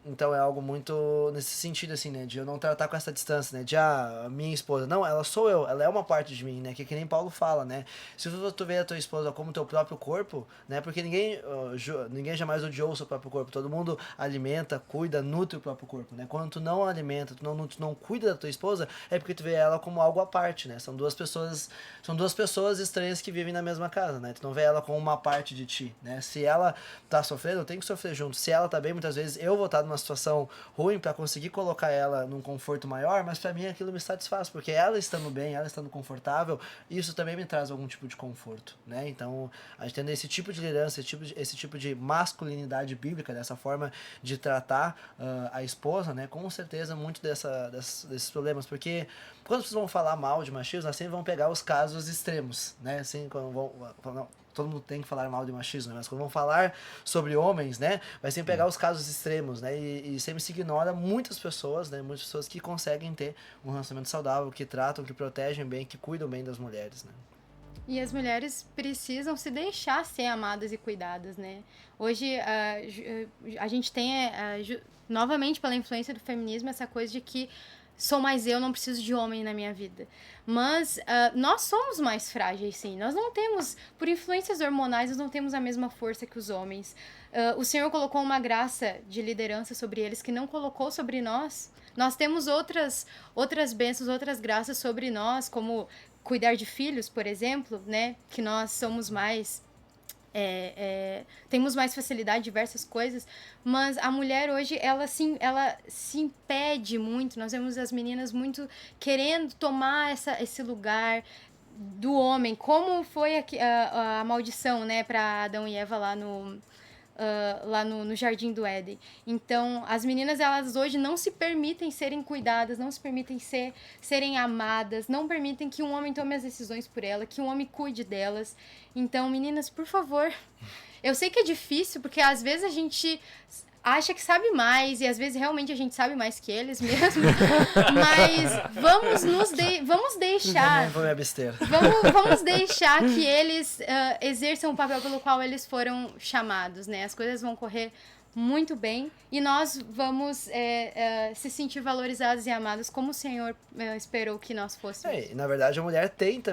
Então é algo muito nesse sentido, assim, né? De eu não tratar com essa distância, né? De, a minha esposa. Não, ela sou eu, ela é uma parte de mim, né? Que nem Paulo fala, né? Se tu vê a tua esposa como teu próprio corpo, né? Porque ninguém jamais odiou o seu próprio corpo. Todo mundo alimenta, cuida, nutre o próprio corpo, né? Quando tu não alimenta, tu não cuida da tua esposa, é porque tu vê ela como algo à parte, né? São duas pessoas estranhas que vivem na mesma casa, né? Tu não vê ela como uma parte de ti, né? Se ela tá sofrendo, eu tenho que sofrer junto. Se ela tá bem, muitas vezes eu vou estar numa situação ruim para conseguir colocar ela num conforto maior, mas para mim aquilo me satisfaz, porque ela estando bem, ela estando confortável, isso também me traz algum tipo de conforto, né? Então, a gente tendo esse tipo de liderança, esse tipo de masculinidade bíblica, dessa forma de tratar a esposa, né? Com certeza, muito desses problemas, porque quando vocês vão falar mal de machismo, assim vão pegar os casos extremos, né? Assim, quando não, todo mundo tem que falar mal de machismo, né? Mas quando vão falar sobre homens, né? Vai sempre pegar os casos extremos, né? E sempre se ignora muitas pessoas, né? Muitas pessoas que conseguem ter um relacionamento saudável, que tratam, que protegem bem, que cuidam bem das mulheres, né? E as mulheres precisam se deixar ser amadas e cuidadas, né? Hoje, a gente tem, novamente pela influência do feminismo, essa coisa de que sou mais eu, não preciso de homem na minha vida. Mas nós somos mais frágeis, sim. Nós não temos, por influências hormonais, nós não temos a mesma força que os homens. O Senhor colocou uma graça de liderança sobre eles que não colocou sobre nós. Nós temos outras bênçãos, outras graças sobre nós, como cuidar de filhos, por exemplo, né? Que nós somos mais... temos mais facilidade em diversas coisas, mas a mulher hoje, ela se impede muito. Nós vemos as meninas muito querendo tomar esse lugar do homem, como foi a maldição, né, para Adão e Eva lá no Jardim do Éden. Então, as meninas, elas hoje não se permitem serem cuidadas, não se permitem serem amadas, não permitem que um homem tome as decisões por ela, que um homem cuide delas. Então, meninas, por favor, eu sei que é difícil, porque às vezes a gente acha que sabe mais, e às vezes realmente a gente sabe mais que eles mesmo, mas vamos deixar... Vou me abster. Vamos deixar que eles exerçam o papel pelo qual eles foram chamados, né? As coisas vão correr muito bem e nós vamos se sentir valorizados e amados como o Senhor esperou que nós fôssemos. Na verdade, a mulher tem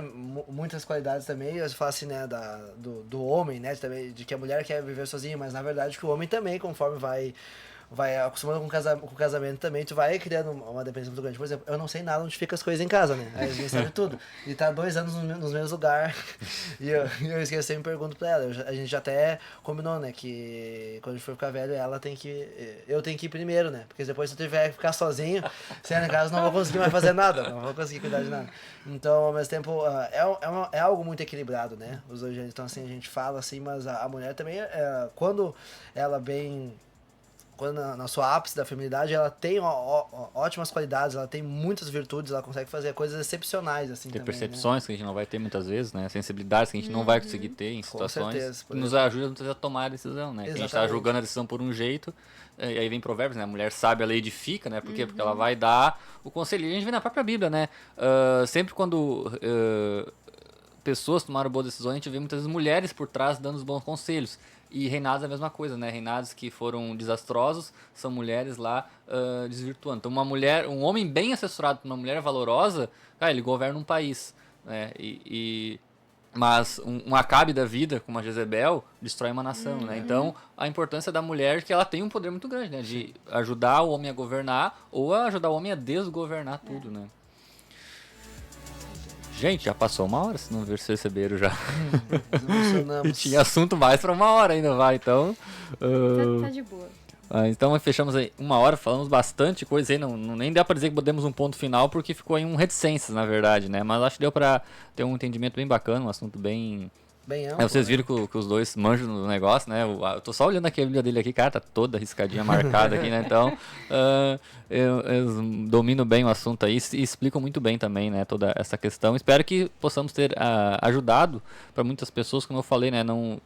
muitas qualidades também. Eu falo assim, né, do homem, né, também, de que a mulher quer viver sozinha, mas na verdade que o homem também, conforme vai acostumando com o casamento também, tu vai criando uma dependência muito grande. Por exemplo, eu não sei nada onde fica as coisas em casa, né? Aí a gente sabe tudo. E tá 2 anos nos mesmos lugares. E eu esqueci, sempre pergunto pra ela. A gente já até combinou, né? Que quando a gente for ficar velho, eu tenho que ir primeiro, né? Porque depois se eu tiver que ficar sozinho, sem ela em casa, não vou conseguir mais fazer nada. Não vou conseguir cuidar de nada. Então, ao mesmo tempo, é algo muito equilibrado, né? Os dois gêneros. Então, assim, a gente fala assim, mas a mulher também, quando ela quando na sua ápice da feminilidade, ela tem ótimas qualidades, ela tem muitas virtudes, ela consegue fazer coisas excepcionais, assim, tem também, percepções, né, que a gente não vai ter muitas vezes, né? Sensibilidades que a gente não vai conseguir ter em situações. Certeza, que nos ajuda muitas vezes a tomar a decisão, né? Que a gente tá julgando a decisão por um jeito, e aí vem provérbios, né? A mulher sábia, ela edifica, né? Por quê? Porque ela vai dar o conselho. E a gente vê na própria Bíblia, né? Sempre quando pessoas tomaram boas decisões, a gente vê muitas vezes mulheres por trás dando os bons conselhos. E reinados é a mesma coisa, né? Reinados que foram desastrosos, são mulheres lá desvirtuando. Então um homem bem assessorado por uma mulher valorosa, cara, ele governa um país, né? Mas um Acabe da vida, como a Jezebel, destrói uma nação, né? Então, a importância da mulher é que ela tem um poder muito grande, né? De ajudar o homem a governar ou a ajudar o homem a desgovernar tudo, né? Gente, já passou 1 hora, se não perceberam já. E tinha assunto mais pra 1 hora ainda, vai, então... Tá de boa. Então fechamos aí 1 hora, falamos bastante coisa aí, nem dá pra dizer que botamos um ponto final, porque ficou em reticências, na verdade, né? Mas acho que deu pra ter um entendimento bem bacana, um assunto bem amplo. Vocês viram que os dois manjam no negócio, né? Eu tô só olhando aqui a Bíblia dele aqui, cara, tá toda riscadinha, marcada aqui, né? Então, eu domino bem o assunto aí e explicam muito bem também, né? Toda essa questão. Espero que possamos ter ajudado para muitas pessoas, como eu falei, né? Não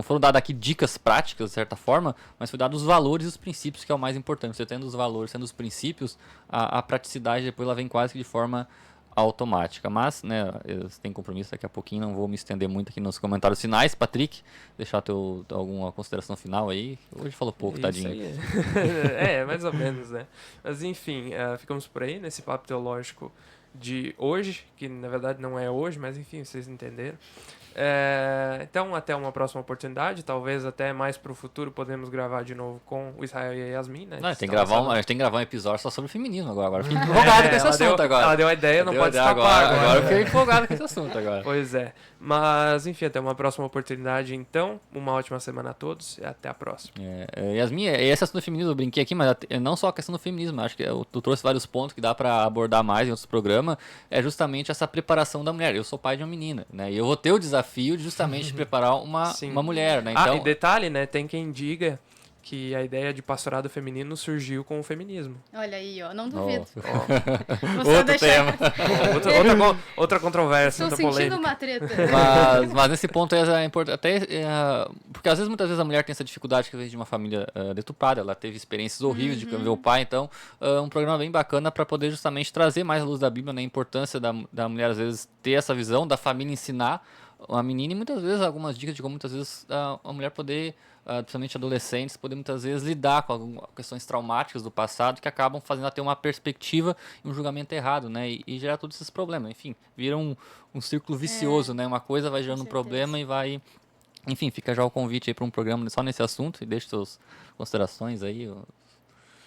foram dadas aqui dicas práticas, de certa forma, mas foi dados os valores e os princípios, que é o mais importante. Você tendo os valores, tendo os princípios, a praticidade depois ela vem quase que de forma automática, mas, né, eu tenho compromisso daqui a pouquinho, não vou me estender muito aqui nos comentários finais. Patrick, deixar alguma consideração final aí. Hoje falou pouco, tadinho. Mais ou menos, né? Mas enfim, ficamos por aí nesse papo teológico de hoje, que na verdade não é hoje, mas enfim, vocês entenderam. Então, até uma próxima oportunidade, talvez até mais pro futuro podemos gravar de novo com o Israel e a Yasmin, né? Não, a gente tem que gravar um episódio só sobre feminismo agora. Fiquei empolgado com esse assunto agora. Ela deu a ideia, não pode escapar agora. Eu fiquei empolgado com esse assunto agora. Pois é. Mas, enfim, até uma próxima oportunidade, então. Uma ótima semana a todos e até a próxima. Yasmin, esse assunto do feminismo eu brinquei aqui, mas não só a questão do feminismo. Acho que tu trouxe vários pontos que dá pra abordar mais em outros programas. É justamente essa preparação da mulher. Eu sou pai de uma menina, né? E eu vou ter o desafio de justamente preparar uma mulher, né? Então... e detalhe, né? Tem quem diga que a ideia de pastorado feminino surgiu com o feminismo. Olha aí, ó, não duvido. Outro tema. Outra controvérsia, outra polêmica. Estou sentindo uma treta. Mas nesse ponto é importante, porque às vezes, muitas vezes a mulher tem essa dificuldade que veio de uma família deturpada, ela teve experiências horríveis de ver o pai, então um programa bem bacana para poder justamente trazer mais a luz da Bíblia, né? A importância da mulher às vezes ter essa visão, da família ensinar a menina, e muitas vezes algumas dicas de como muitas vezes a mulher poder, principalmente adolescentes, poder muitas vezes lidar com algumas questões traumáticas do passado que acabam fazendo ela ter uma perspectiva e um julgamento errado, né? E gerar todos esses problemas. Enfim, vira um círculo vicioso, né? Uma coisa vai gerando um problema e vai... Enfim, fica já o convite aí para um programa só nesse assunto, e deixe suas considerações aí.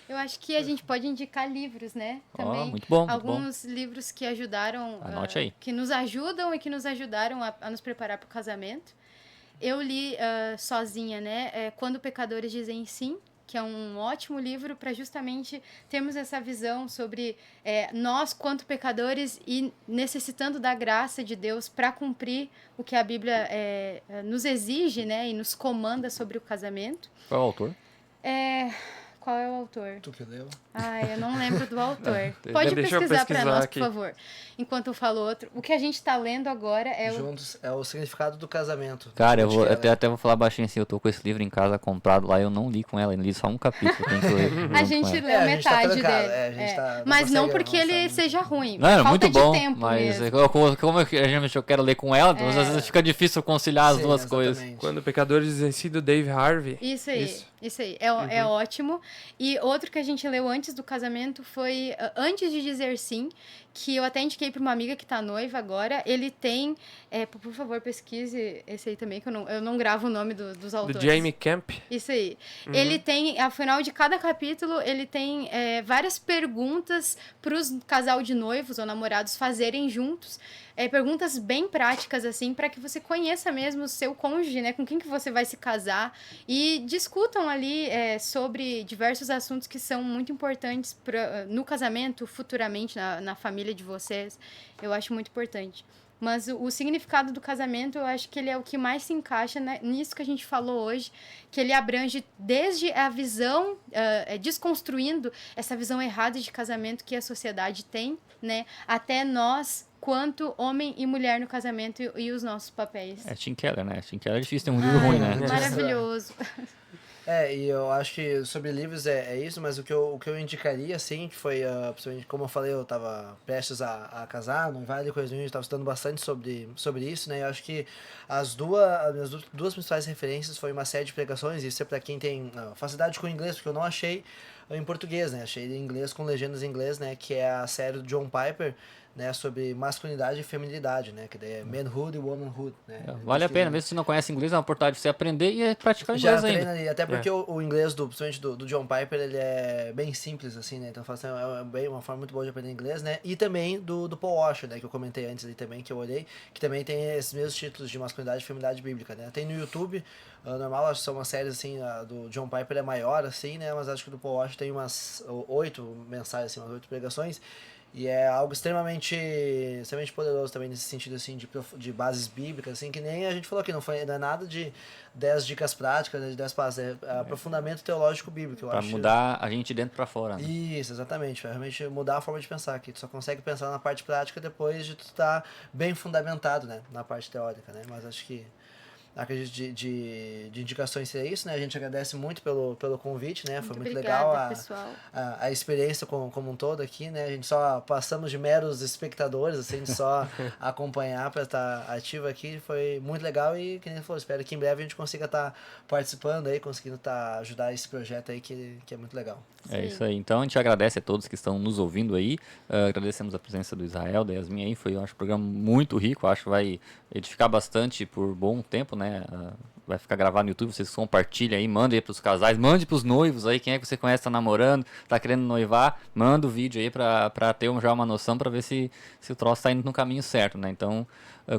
Eu acho que a gente pode indicar livros, né? Também. Muito bom. Alguns livros que ajudaram, anote aí. Que nos ajudam e que nos ajudaram a nos preparar para o casamento. Eu li sozinha, né? Quando Pecadores Dizem Sim, que é um ótimo livro para justamente termos essa visão sobre nós, quanto pecadores, e necessitando da graça de Deus para cumprir o que a Bíblia nos exige, né? E nos comanda sobre o casamento. Qual é o autor? Qual é o autor? Tu que leu? Eu não lembro do autor. Pode pesquisar para nós, aqui, por favor. Enquanto eu falo outro. O que a gente está lendo agora é Juntos é o significado do casamento. Cara, eu até vou falar baixinho assim, eu tô com esse livro em casa comprado lá, eu não li com ela, eu li só um capítulo. Tenho que ler a gente leu metade dele. Mas não porque ele seja ruim. Não, é muito bom, tempo mas mesmo. como eu quero ler com ela, às vezes fica difícil conciliar as duas coisas. Quando Pecadores Dizem Sim, do Dave Harvey. Isso aí. É ótimo. E outro que a gente leu antes do casamento foi Antes de Dizer Sim, que eu até indiquei para uma amiga que tá noiva agora. Ele tem... por favor, pesquise esse aí também, que eu não gravo o nome dos autores. Do Jamie Camp. Isso aí. Ele tem, ao final de cada capítulo, ele tem várias perguntas para os casal de noivos ou namorados fazerem juntos. Perguntas bem práticas, assim, para que você conheça mesmo o seu cônjuge, né? Com quem que você vai se casar. E discutam ali sobre diversos assuntos que são muito importantes no casamento, futuramente, na família de vocês. Eu acho muito importante. Mas o significado do casamento, eu acho que ele é o que mais se encaixa nisso que a gente falou hoje, que ele abrange desde a visão, desconstruindo essa visão errada de casamento que a sociedade tem, né? Até nós, quanto homem e mulher no casamento e os nossos papéis. Tim Keller, né? Tim Keller é difícil ter um livro ruim, né? Maravilhoso. E eu acho que sobre livros é isso, mas o que eu indicaria, assim, que foi, principalmente, como eu falei, eu tava prestes a casar, noivar e coisa, a gente tava estudando bastante sobre isso, né, eu acho que as minhas duas principais referências foi uma série de pregações, isso é pra quem tem facilidade com o inglês, porque eu não achei em português, né, achei em inglês com legendas em inglês, né, que é a série do John Piper, né, sobre masculinidade e feminilidade, né, que daí é manhood e womanhood, né. Vale a pena, mesmo se você não conhece inglês, é uma oportunidade de você aprender e praticar inglês já ainda. treina ali, até porque o inglês, principalmente do John Piper, ele é bem simples, assim, né, então é uma forma muito boa de aprender inglês, né, e também do Paul Washer, né, que eu comentei antes ali também, que eu olhei, que também tem esses mesmos títulos de masculinidade e feminilidade bíblica, né, tem no YouTube, normal, acho que são umas séries, assim, do John Piper é maior, assim, né, mas acho que do Paul Washer tem umas 8 mensagens, assim, umas 8 pregações. E é algo extremamente poderoso também nesse sentido, assim, de bases bíblicas, assim, que nem a gente falou aqui, não é nada de 10 dicas práticas, né, de 10 passos, é aprofundamento teológico bíblico, eu acho. Pra mudar a gente dentro pra fora, né? Isso, exatamente, pra realmente mudar a forma de pensar, que tu só consegue pensar na parte prática depois de tu estar bem fundamentado, né, na parte teórica, né, mas acho que acredito de indicações seria isso, né? A gente agradece muito pelo convite, né? Foi muito legal a experiência como um todo aqui, né? A gente só passamos de meros espectadores, assim, de só acompanhar para estar ativo aqui. Foi muito legal e, que nem falou, espero que em breve a gente consiga estar participando aí, conseguindo ajudar esse projeto aí que é muito legal. É isso aí. Então a gente agradece a todos que estão nos ouvindo aí. Agradecemos a presença do Israel, da Yasmin aí. Foi, eu acho, um programa muito rico. Acho que vai edificar bastante por bom tempo, né? Vai ficar gravado no YouTube. Vocês compartilhem aí, mandem aí pros casais, mande pros noivos aí. Quem é que você conhece, tá namorando, tá querendo noivar, manda o vídeo aí pra ter já uma noção, pra ver se o troço tá indo no caminho certo, né? Então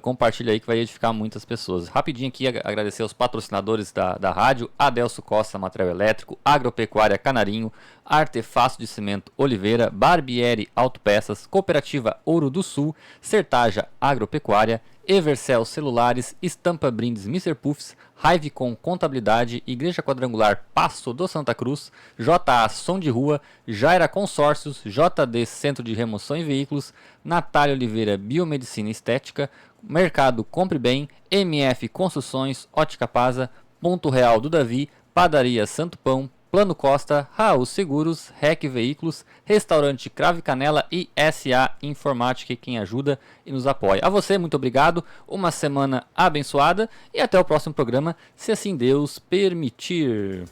compartilha aí que vai edificar muitas pessoas. Rapidinho aqui, agradecer aos patrocinadores da rádio: Adelso Costa Material Elétrico, Agropecuária Canarinho, Artefato de Cimento Oliveira, Barbieri Autopeças, Cooperativa Ouro do Sul, Sertaja Agropecuária, Evercel Celulares, Estampa Brindes Mr. Puffs, Raivecom Contabilidade, Igreja Quadrangular Passo do Santa Cruz, JA Som de Rua, Jaira Consórcios, JD Centro de Remoção em Veículos, Natália Oliveira Biomedicina Estética, Mercado Compre Bem, MF Construções, Ótica Pasa, Ponto Real do Davi, Padaria Santo Pão, Plano Costa, Raul Seguros, REC Veículos, Restaurante Crave Canela e SA Informática, quem ajuda e nos apoia. A você, muito obrigado, uma semana abençoada e até o próximo programa, se assim Deus permitir.